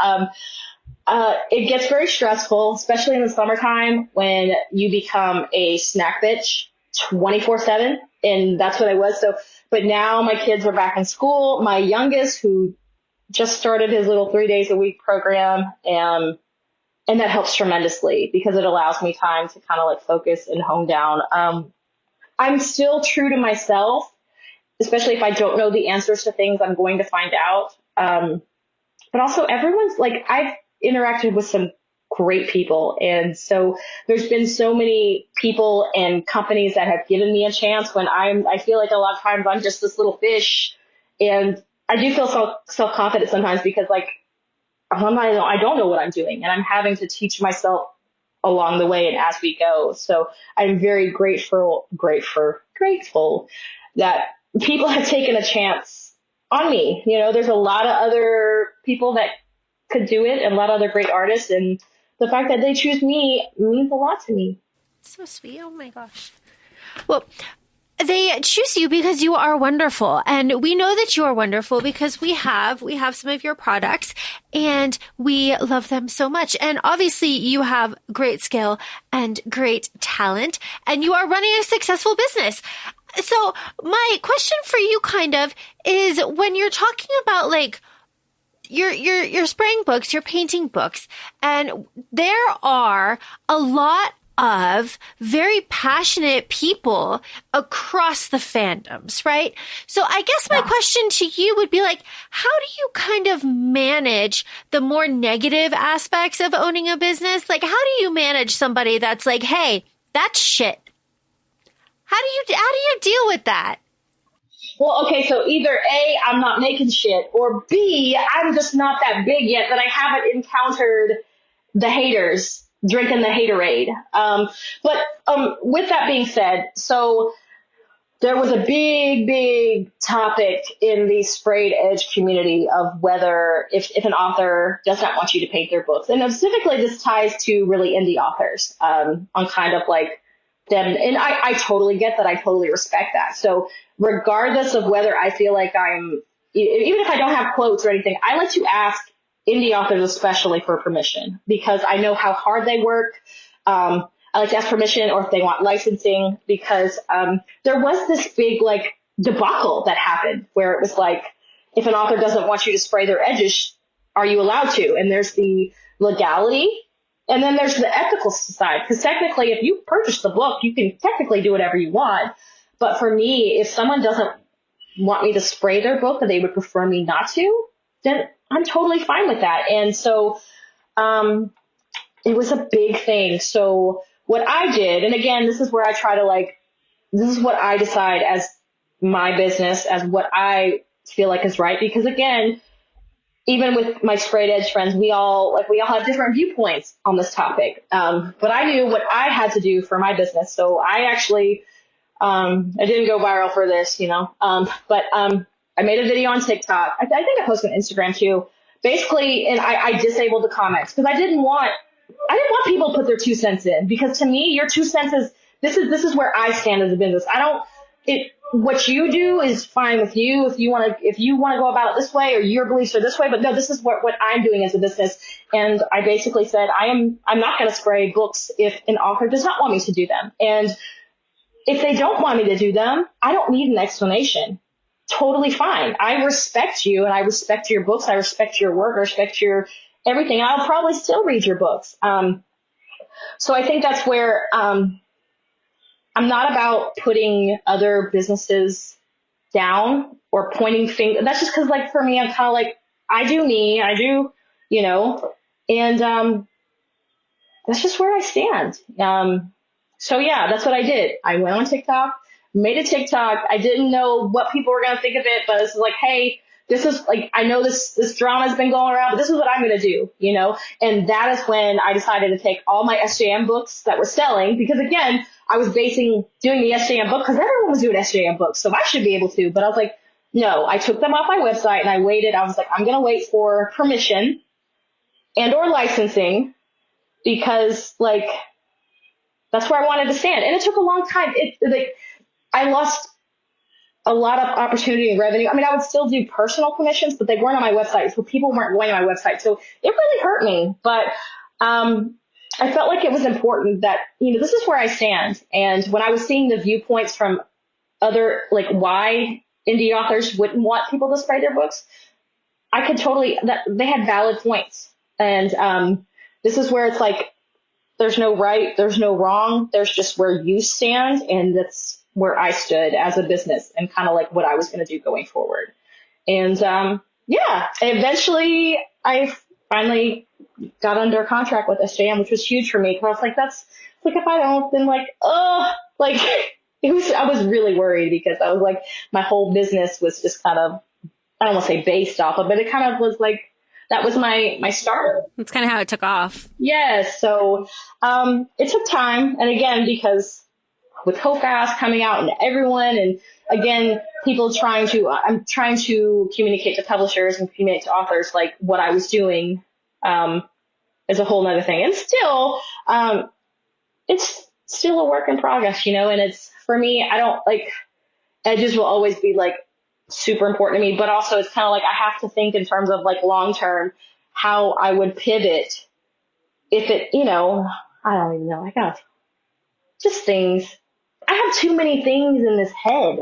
It gets very stressful, especially in the summertime when you become a snack bitch 24/7. And that's what I was. So, but now my kids are back in school. My youngest, who just started his little 3 days a week program, and that helps tremendously because it allows me time to kind of like focus and hone down. I'm still true to myself, especially if I don't know the answers to things I'm going to find out. But also everyone's like, I've interacted with some great people. And so there's been so many people and companies that have given me a chance when I feel like a lot of times I'm just this little fish, and I do feel self-confident sometimes because like, I don't know what I'm doing, and I'm having to teach myself along the way and as we go. So I'm very grateful that people have taken a chance on me. There's a lot of other people that could do it and a lot of other great artists, and the fact that they choose me means a lot to me. So sweet. Oh my gosh. Well, they choose you because you are wonderful. And we know that you are wonderful because we have some of your products and we love them so much. And obviously you have great skill and great talent, and you are running a successful business. So my question for you kind of is, when you're talking about like you're spraying books, you're painting books, and there are a lot of very passionate people across the fandoms, right? So I guess my question to you would be like, how do you kind of manage the more negative aspects of owning a business? Like, how do you manage somebody that's like, hey, that's shit? How do you deal with that? Well, okay, so either A, I'm not making shit, or B, I'm just not that big yet that I haven't encountered the haters drinking the haterade. But with that being said, so there was a big topic in the sprayed edge community of whether if an author does not want you to paint their books. And specifically this ties to really indie authors, on kind of like them. And I totally get that. I totally respect that. So regardless of whether I feel like even if I don't have quotes or anything, I like to ask indie authors especially for permission, because I know how hard they work. I like to ask permission, or if they want licensing, because there was this big like debacle that happened where it was like, if an author doesn't want you to spray their edges, are you allowed to? And there's the legality, and then there's the ethical side, because technically if you purchase the book, you can technically do whatever you want. But for me, if someone doesn't want me to spray their book and they would prefer me not to, then I'm totally fine with that. And so it was a big thing. So what I did, and again, this is where I try to this is what I decide as my business, as what I feel like is right. Because again, even with my sprayed edge friends, we all have different viewpoints on this topic. But I knew what I had to do for my business. So I actually, I didn't go viral for this, but I made a video on TikTok. I think I posted on Instagram too. Basically, and I disabled the comments because I didn't want people to put their 2 cents in, because to me, your 2 cents is, this is where I stand as a business. What you do is fine with you if you want to go about it this way, or your beliefs are this way, but no, this is what I'm doing as a business. And I basically said, I'm not going to spray books if an author does not want me to do them. And if they don't want me to do them, I don't need an explanation. Totally fine. I respect you, and I respect your books. I respect your work. I respect your everything. I'll probably still read your books. So I think that's where, I'm not about putting other businesses down or pointing fingers. That's just because, for me, I'm kind of I do me, and that's just where I stand. So yeah, that's what I did. I went on TikTok, made a TikTok. I didn't know what people were going to think of it, but it's hey, this is I know this drama has been going around, but this is what I'm going to do, and that is when I decided to take all my SJM books that were selling, because again, I was doing the SJM book because everyone was doing SJM books, so I should be able to. But I was no, I took them off my website and I waited. I was I'm going to wait for permission and or licensing, because that's where I wanted to stand. And it took a long time. I lost a lot of opportunity and revenue. I mean, I would still do personal commissions, but they weren't on my website, so people weren't going to my website. So it really hurt me. But I felt like it was important that, this is where I stand. And when I was seeing the viewpoints from other, why indie authors wouldn't want people to spray their books, I could they had valid points. And this is where it's there's no right, there's no wrong, there's just where you stand, and that's where I stood as a business and kind of what I was going to do going forward. And eventually I finally got under contract with SJM, which was huge for me, because I was that's if I don't, then I was really worried, because I was my whole business was just kind of, I don't want to say based off of, but it kind of was that was my start. That's kind of how it took off. Yes. So it took time. And again, because with HOFAS coming out and everyone, and again, I'm trying to communicate to publishers and communicate to authors what I was doing is a whole nother thing. And still, it's still a work in progress, and it's, for me, I don't edges will always be super important to me, but also it's kind of I have to think in terms of long term, how I would pivot if it, I don't even know. I got just things. I have too many things in this head.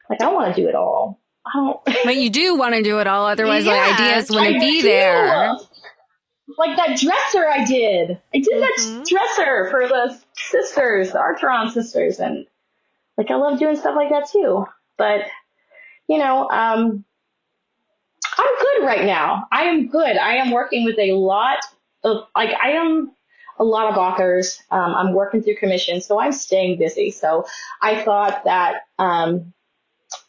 I want to do it all. I don't. But you do want to do it all, otherwise Yes, ideas wouldn't be there. That dresser I did. That dresser for the sisters, the Archeron sisters, and I love doing stuff like that too. But I'm good right now. I am good. I am working with a lot of a lot of authors. I'm working through commissions, so I'm staying busy. So I thought that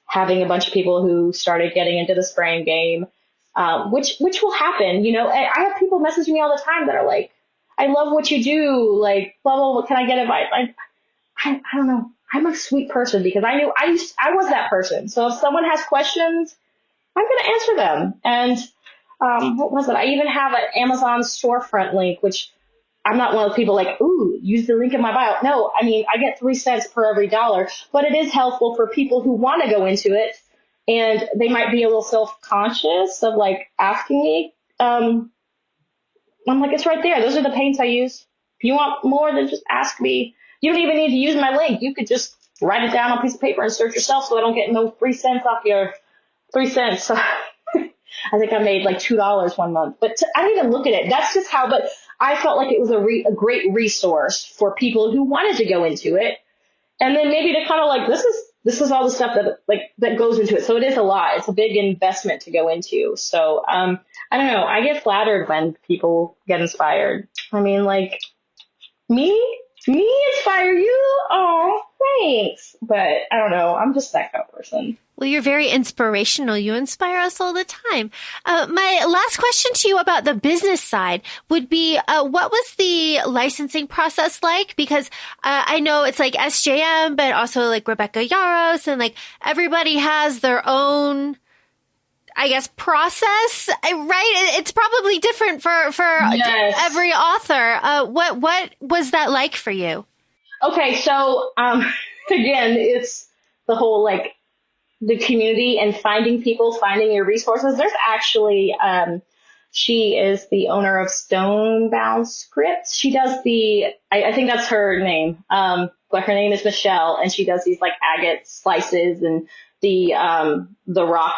having a bunch of people who started getting into the spraying game, which will happen. I have people messaging me all the time that are I love what you do, blah, blah, blah, can I get advice? I don't know. I'm a sweet person, because I knew I was that person. So if someone has questions, I'm going to answer them. And what was it? I even have an Amazon storefront link, which I'm not one of the people ooh, use the link in my bio. No, I mean, I get 3 cents per every $1, but it is helpful for people who want to go into it, and they might be a little self-conscious of asking me. I'm it's right there. Those are the paints I use. If you want more, then just ask me. You don't even need to use my link. You could just write it down on a piece of paper and search yourself, so I don't get no 3 cents off your 3 cents. I think I made $2 one month, but I didn't even look at it. That's just how, but I felt like it was a great resource for people who wanted to go into it. And then maybe to kind of this is all the stuff that goes into it. So it is a lot. It's a big investment to go into. So, I don't know. I get flattered when people get inspired. I mean, me inspire you? Oh, thanks. But I don't know. I'm just that kind of person. Well, you're very inspirational. You inspire us all the time. My last question to you about the business side would be, what was the licensing process like? Because I know it's like SJM, but also like Rebecca Yaros, and like everybody has their own, I guess, process, right? It's probably different for Yes. every author. What was that like for you? Okay, so again, it's the whole like the community and finding people, finding your resources. There's actually, she is the owner of Stonebound Script. She does I think that's her name. But her name is Michelle, and she does these like agate slices and the rock.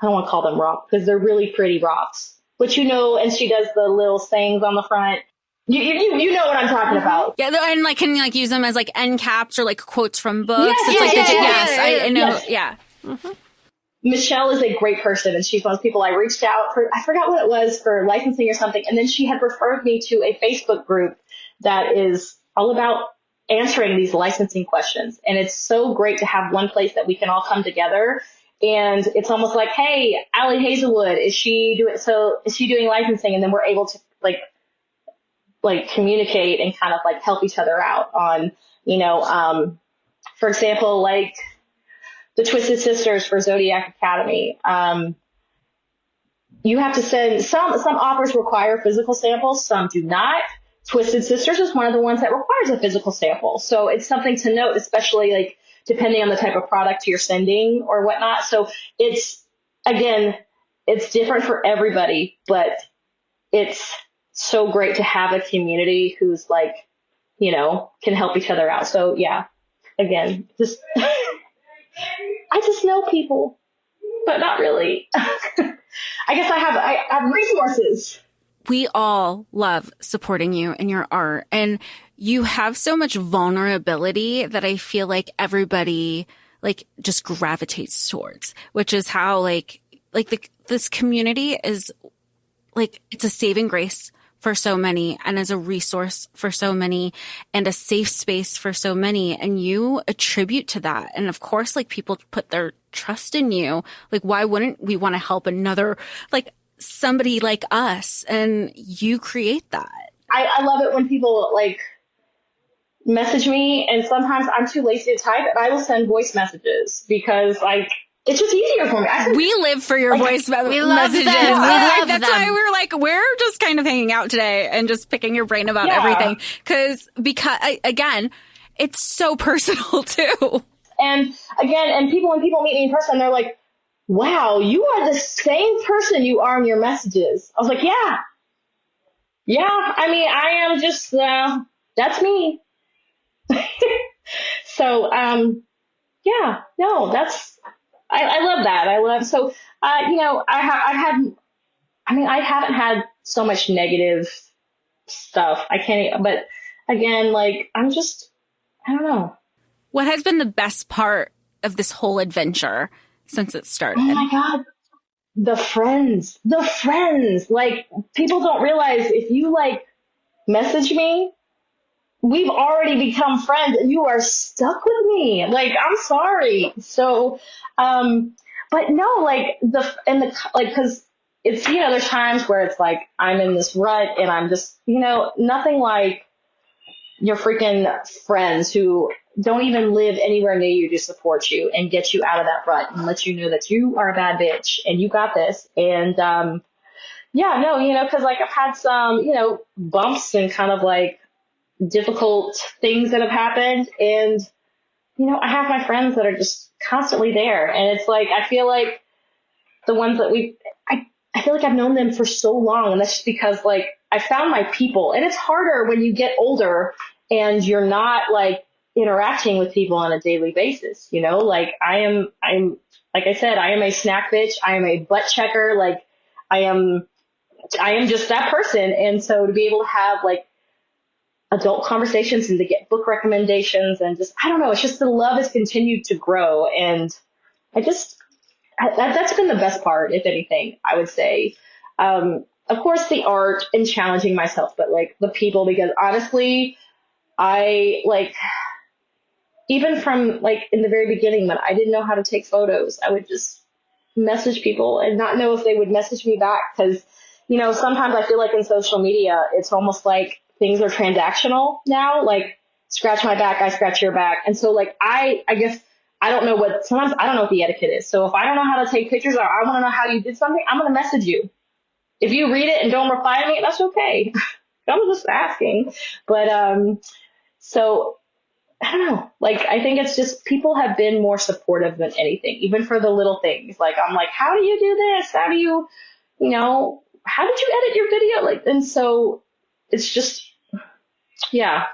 I don't want to call them rock because they're really pretty rocks, but and she does the little sayings on the front. You know what I'm talking about. Yeah, and like can you like use them as like end caps or like quotes from books? Yes, I know. Yes. Yeah. Mm-hmm. Michelle is a great person, and she's one of the people I reached out for. I forgot what it was for licensing or something. And then she had referred me to a Facebook group that is all about answering these licensing questions. And it's so great to have one place that we can all come together. And it's almost like, hey, Allie Hazelwood, is she doing licensing? And then we're able to like communicate and kind of like help each other out on, for example, like the Twisted Sisters for Zodiac Academy. You have to send some offers require physical samples, some do not. Twisted Sisters is one of the ones that requires a physical sample. So it's something to note, especially like depending on the type of product you're sending or whatnot. So it's different for everybody, but it's so great to have a community who's like, can help each other out. So yeah, again, just, I just know people, but not really. I guess I have resources. We all love supporting you and your art, and you have so much vulnerability that I feel like everybody like just gravitates towards, which is how this community is like, it's a saving grace for so many and as a resource for so many and a safe space for so many. And you attribute to that. And of course, like people put their trust in you. Like, why wouldn't we want to help another, like somebody like us? And you create that. I love it when people like message me, and sometimes I'm too lazy to type, and I will send voice messages because like, it's just easier for me. We live for your voice messages. We love them. That's why we're like, we're just kind of hanging out today and just picking your brain about everything. Because again, it's so personal too. And again, when people meet me in person, they're like, wow, you are the same person you are in your messages. I was like, yeah. I mean, I am just, that's me. So, I love that. I haven't had so much negative stuff. But again, like, I don't know. What has been the best part of this whole adventure since it started? Oh my God. The friends, like people don't realize if you like message me, we've already become friends and you are stuck with me. Like, I'm sorry. So, but no, like cause it's, there's times where it's like, I'm in this rut and I'm just, nothing like your freaking friends who don't even live anywhere near you to support you and get you out of that rut and let you know that you are a bad bitch and you got this. And, cause like I've had some, bumps and kind of like difficult things that have happened. And, I have my friends that are just constantly there. And it's like, I feel like the ones that I feel like I've known them for so long. And that's just because like I found my people, and it's harder when you get older and you're not like interacting with people on a daily basis. Like I'm, like I said, I am a snack bitch. I am a butt checker. Like I am just that person. And so to be able to have like adult conversations and to get book recommendations and just, I don't know, it's just the love has continued to grow. And that's been the best part, if anything, I would say. Of course, the art and challenging myself, but like the people, because honestly, I even from like in the very beginning when I didn't know how to take photos, I would just message people and not know if they would message me back. Cause, you know, sometimes I feel like in social media, it's almost like things are transactional now, like scratch my back, I scratch your back. And so like, I guess sometimes I don't know what the etiquette is. So if I don't know how to take pictures or I want to know how you did something, I'm going to message you. If you read it and don't reply to me, that's okay. I was just asking. But, so I don't know. Like, I think it's just people have been more supportive than anything, even for the little things. Like, I'm like, how do you do this? How do you, you know, how did you edit your video? Like, and so it's just, yeah,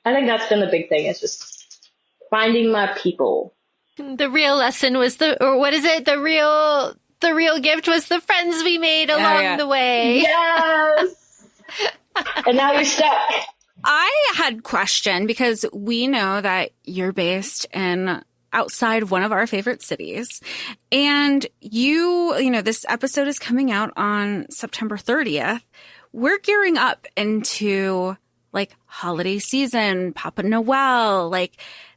I think that's been the big thing. It's just finding my people. The real lesson was the real gift was the friends we made along the way. Yes. And now you're stuck. I had a question because we know that you're based in outside of one of our favorite cities, and you know, this episode is coming out on September 30th. We're gearing up into like holiday season, Papa Noel, like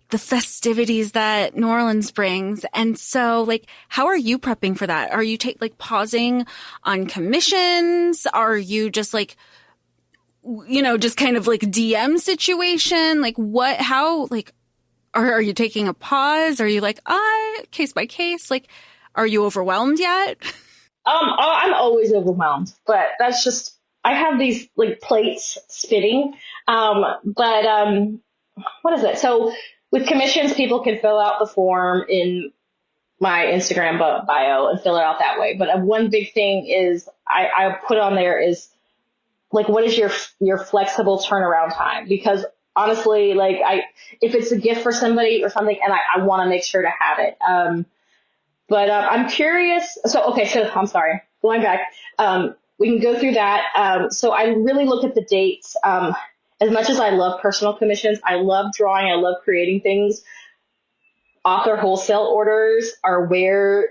the festivities that New Orleans brings. And so like, how are you prepping for that? Are you pausing on commissions? Are you just like, you know, just kind of like DM situation? Like how are you taking a pause? Are you like, case by case? Like, are you overwhelmed yet? I'm always overwhelmed, but that's just, I have these like plates spinning. What is it? So with commissions, people can fill out the form in my Instagram bio and fill it out that way. But one big thing is I put on there is like, what is your flexible turnaround time? Because honestly, like if it's a gift for somebody or something and I want to make sure to have it. I'm curious. So I'm sorry, going back. We can go through that. So I really look at the dates. As much as I love personal commissions, I love drawing, I love creating things. Author wholesale orders are where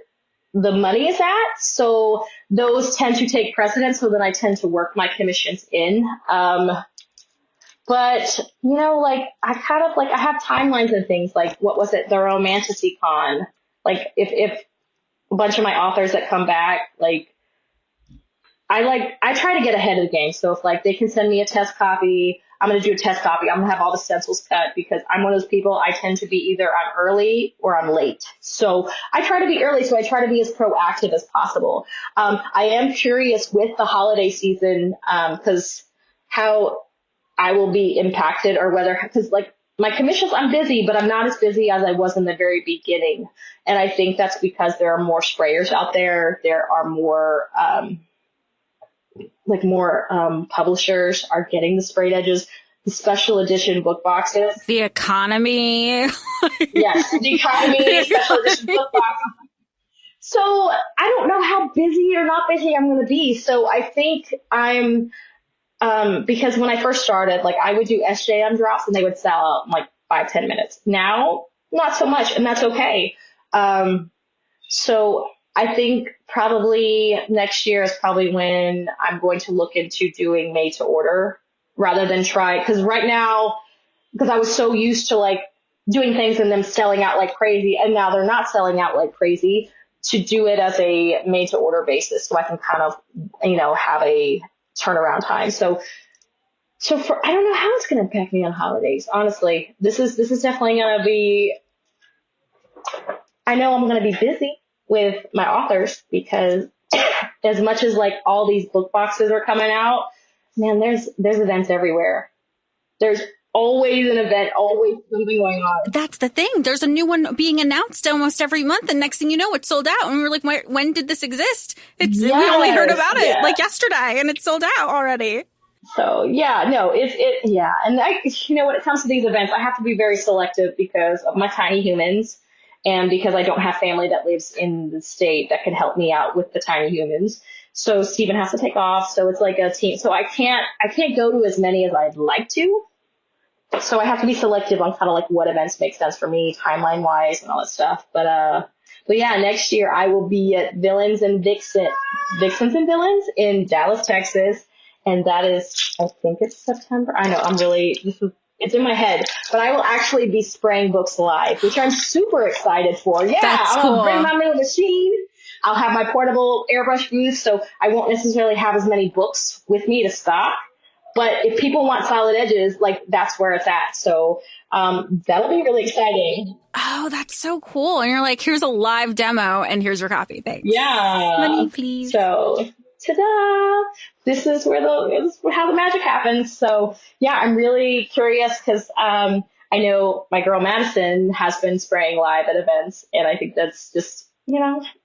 the money is at. So those tend to take precedence. So then I tend to work my commissions in. But you know, like I have timelines and things like, what was it? The Romanticon. Like if a bunch of my authors that come back, like I try to get ahead of the game. So if like they can send me a test copy, I'm going to do a test copy. I'm going to have all the stencils cut because I'm one of those people. I tend to be either I'm early or I'm late. So I try to be early. So I try to be as proactive as possible. I am curious with the holiday season, cause how I will be impacted or cause like my commissions, I'm busy, but I'm not as busy as I was in the very beginning. And I think that's because there are more sprayers out there. There are more, publishers are getting the sprayed edges, the special edition book boxes. The economy. Yes, the economy, special edition book boxes. So I don't know how busy or not busy I'm going to be. So I think I'm, because when I first started, like I would do SJM drops and they would sell out in like 5-10 minutes. Now, not so much, and that's okay. So I think probably next year is probably when I'm going to look into doing made to order rather than because right now, because I was so used to like doing things and them selling out like crazy, and now they're not selling out like crazy, to do it as a made to order basis so I can kind of, you know, have a turnaround time. So I don't know how it's going to impact me on holidays. Honestly, this is definitely going to be, I know I'm going to be busy with my authors because as much as like all these book boxes are coming out, man, there's events everywhere. There's always an event, always something going on. That's the thing. There's a new one being announced almost every month, and next thing you know, it's sold out. And we were like, when did this exist? We only heard about it like yesterday, and it's sold out already. So yeah, no, yeah. And when it comes to these events, I have to be very selective because of my tiny humans. And because I don't have family that lives in the state that can help me out with the tiny humans. So Steven has to take off. So it's like a team. So I can't go to as many as I'd like to. So I have to be selective on kind of like what events make sense for me timeline wise and all that stuff. But yeah, next year I will be at Vixens and Villains in Dallas, Texas. And that is, I think it's September. I know It's in my head, but I will actually be spraying books live, which I'm super excited for. Yeah, That's I'll cool. bring my little machine. I'll have my portable airbrush booth, so I won't necessarily have as many books with me to stock. But if people want solid edges, like that's where it's at. So that'll be really exciting. Oh, that's so cool. And you're like, here's a live demo and here's your copy. Thanks. Yeah. Money, please. So, ta-da! This is how the magic happens. So, yeah, I'm really curious because I know my girl Madison has been spraying live at events, and I think that's just,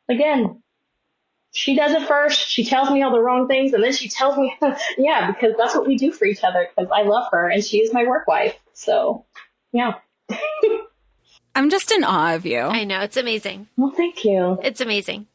again, she does it first. She tells me all the wrong things, and then she tells me, yeah, because that's what we do for each other, because I love her, and she is my work wife. So, yeah. I'm just in awe of you. I know. It's amazing. Well, thank you. It's amazing.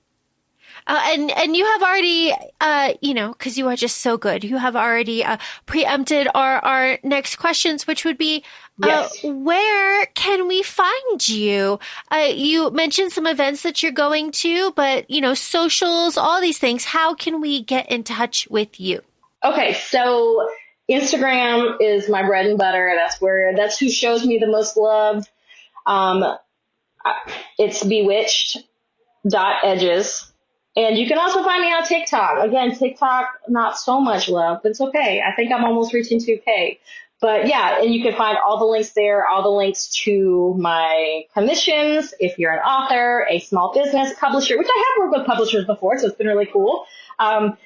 And you have already, because you are just so good, you have already preempted our next questions, which would be, Yes. Where can we find you? You mentioned some events that you're going to, but, socials, all these things. How can we get in touch with you? Okay, so Instagram is my bread and butter. That's who shows me the most love. It's bewitched.edges. And you can also find me on TikTok. Again, TikTok, not so much love, but it's okay. I think I'm almost reaching 2K. But yeah, and you can find all the links there, all the links to my commissions. If you're an author, a small business publisher, which I have worked with publishers before, so it's been really cool.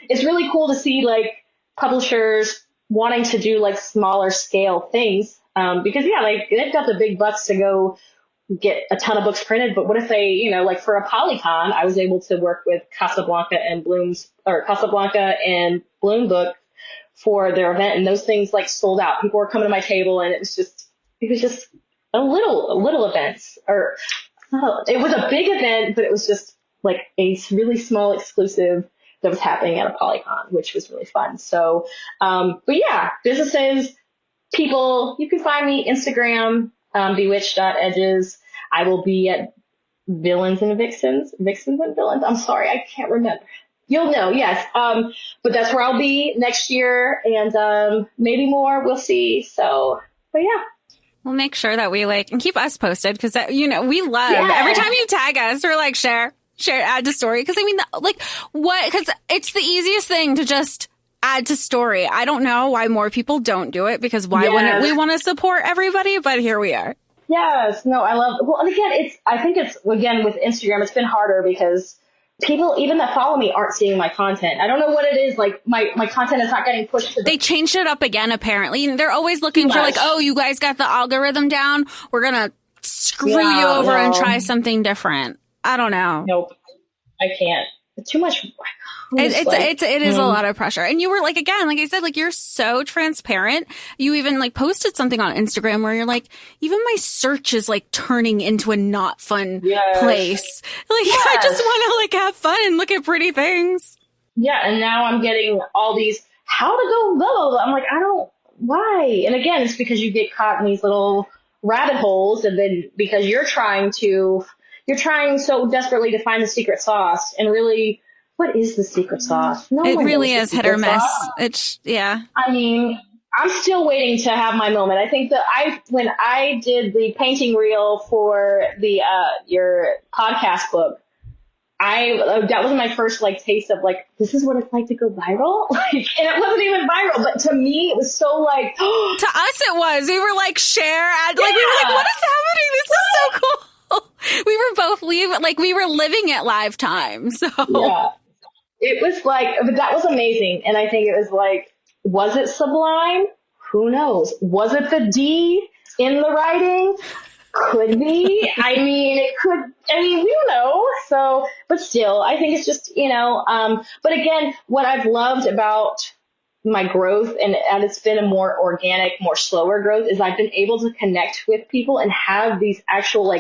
It's really cool to see like publishers wanting to do like smaller scale things. Because yeah, like they've got the big bucks to go get a ton of books printed, but what if they, like for a Polycon, I was able to work with Casablanca and Bloom Book for their event, and those things like sold out. People were coming to my table, and it was just a little event, or it was a big event, but it was just like a really small exclusive that was happening at a Polycon, which was really fun. So, but yeah, businesses, people, you can find me Instagram, bewitched.edges. I will be at Vixens and Villains. I'm sorry, I can't remember. You'll know, yes. But that's where I'll be next year, and maybe more. We'll see. So, but yeah. We'll make sure that we and keep us posted, because we love every time you tag us, we're like, share, add to story. Because because it's the easiest thing to just add to story. I don't know why more people don't do it, because why wouldn't we want to support everybody? But here we are. Yes. No, I love, well, and again, I think it's, again, with Instagram, it's been harder because people, even that follow me, aren't seeing my content. I don't know what it is. Like my content is not getting pushed to They changed it up again, apparently. They're always looking for oh, you guys got the algorithm down. We're going to screw you over and try something different. I don't know. Nope. I can't. It's too much. It is a lot of pressure. And you were again, like I said, you're so transparent. You even posted something on Instagram where you're like, even my search is turning into a not fun place. I just want to have fun and look at pretty things. Yeah. And now I'm getting all these, how to go low. I'm like, why? And again, it's because you get caught in these little rabbit holes. And then because you're trying so desperately to find the secret sauce, and really, what is the secret sauce? It really is hit or miss. It's, yeah. I mean, I'm still waiting to have my moment. I think when I did the painting reel for the, your podcast book, that was my first taste of this is what it's like to go viral. And it wasn't even viral, but to me it was so to us it was. We were share, we were what is happening? This is so cool. We were both we were living at live time. So yeah. It was but that was amazing. And I think it was was it sublime? Who knows? Was it the D in the writing? Could be. I mean, it could. I mean, we don't know. So, but still, I think it's just, but again, what I've loved about my growth, and it's been a more organic, more slower growth, is I've been able to connect with people and have these actual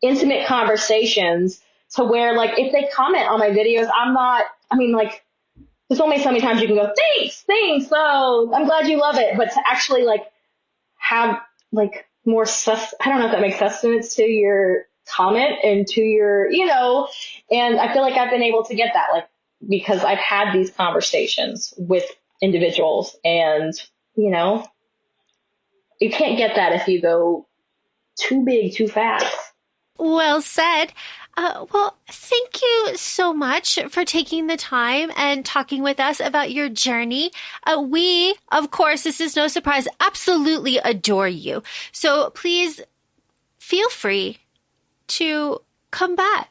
intimate conversations to where if they comment on my videos, there's only so many times you can go, thanks, so I'm glad you love it. But to actually have more I don't know if that makes sustenance to your comment and to your, and I feel like I've been able to get that because I've had these conversations with individuals, and, you can't get that if you go too big, too fast. Well said. Well, thank you so much for taking the time and talking with us about your journey. We, of course, this is no surprise, absolutely adore you. So please feel free to come back.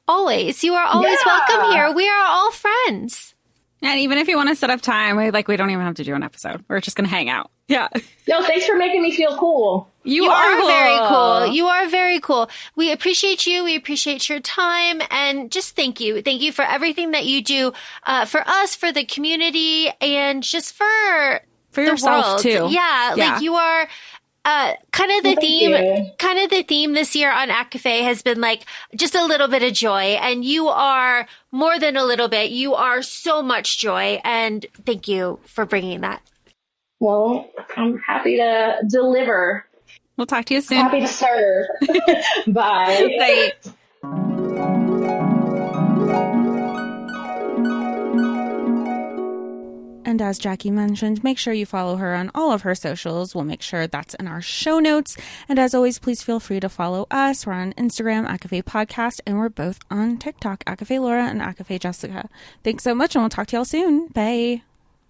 Always. You are always welcome here. We are all friends. And even if you want to set up time, we don't even have to do an episode. We're just going to hang out. Yeah. No, thanks for making me feel cool. You are cool. Very cool. You are very cool. We appreciate you. We appreciate your time. And just thank you. Thank you for everything that you do for us, for the community, and just for yourself, world. too. Yeah. Like you are kind of the theme this year on ACOFAE has been like just a little bit of joy. And you are more than a little bit. You are so much joy. And thank you for bringing that. Well, I'm happy to deliver. We'll talk to you soon. Happy to serve. Bye. Bye. And as Jackie mentioned, make sure you follow her on all of her socials. We'll make sure that's in our show notes. And as always, please feel free to follow us. We're on Instagram, ACOFAE Podcast, and we're both on TikTok, ACOFAE Laura and ACOFAE Jessica. Thanks so much, and we'll talk to y'all soon. Bye.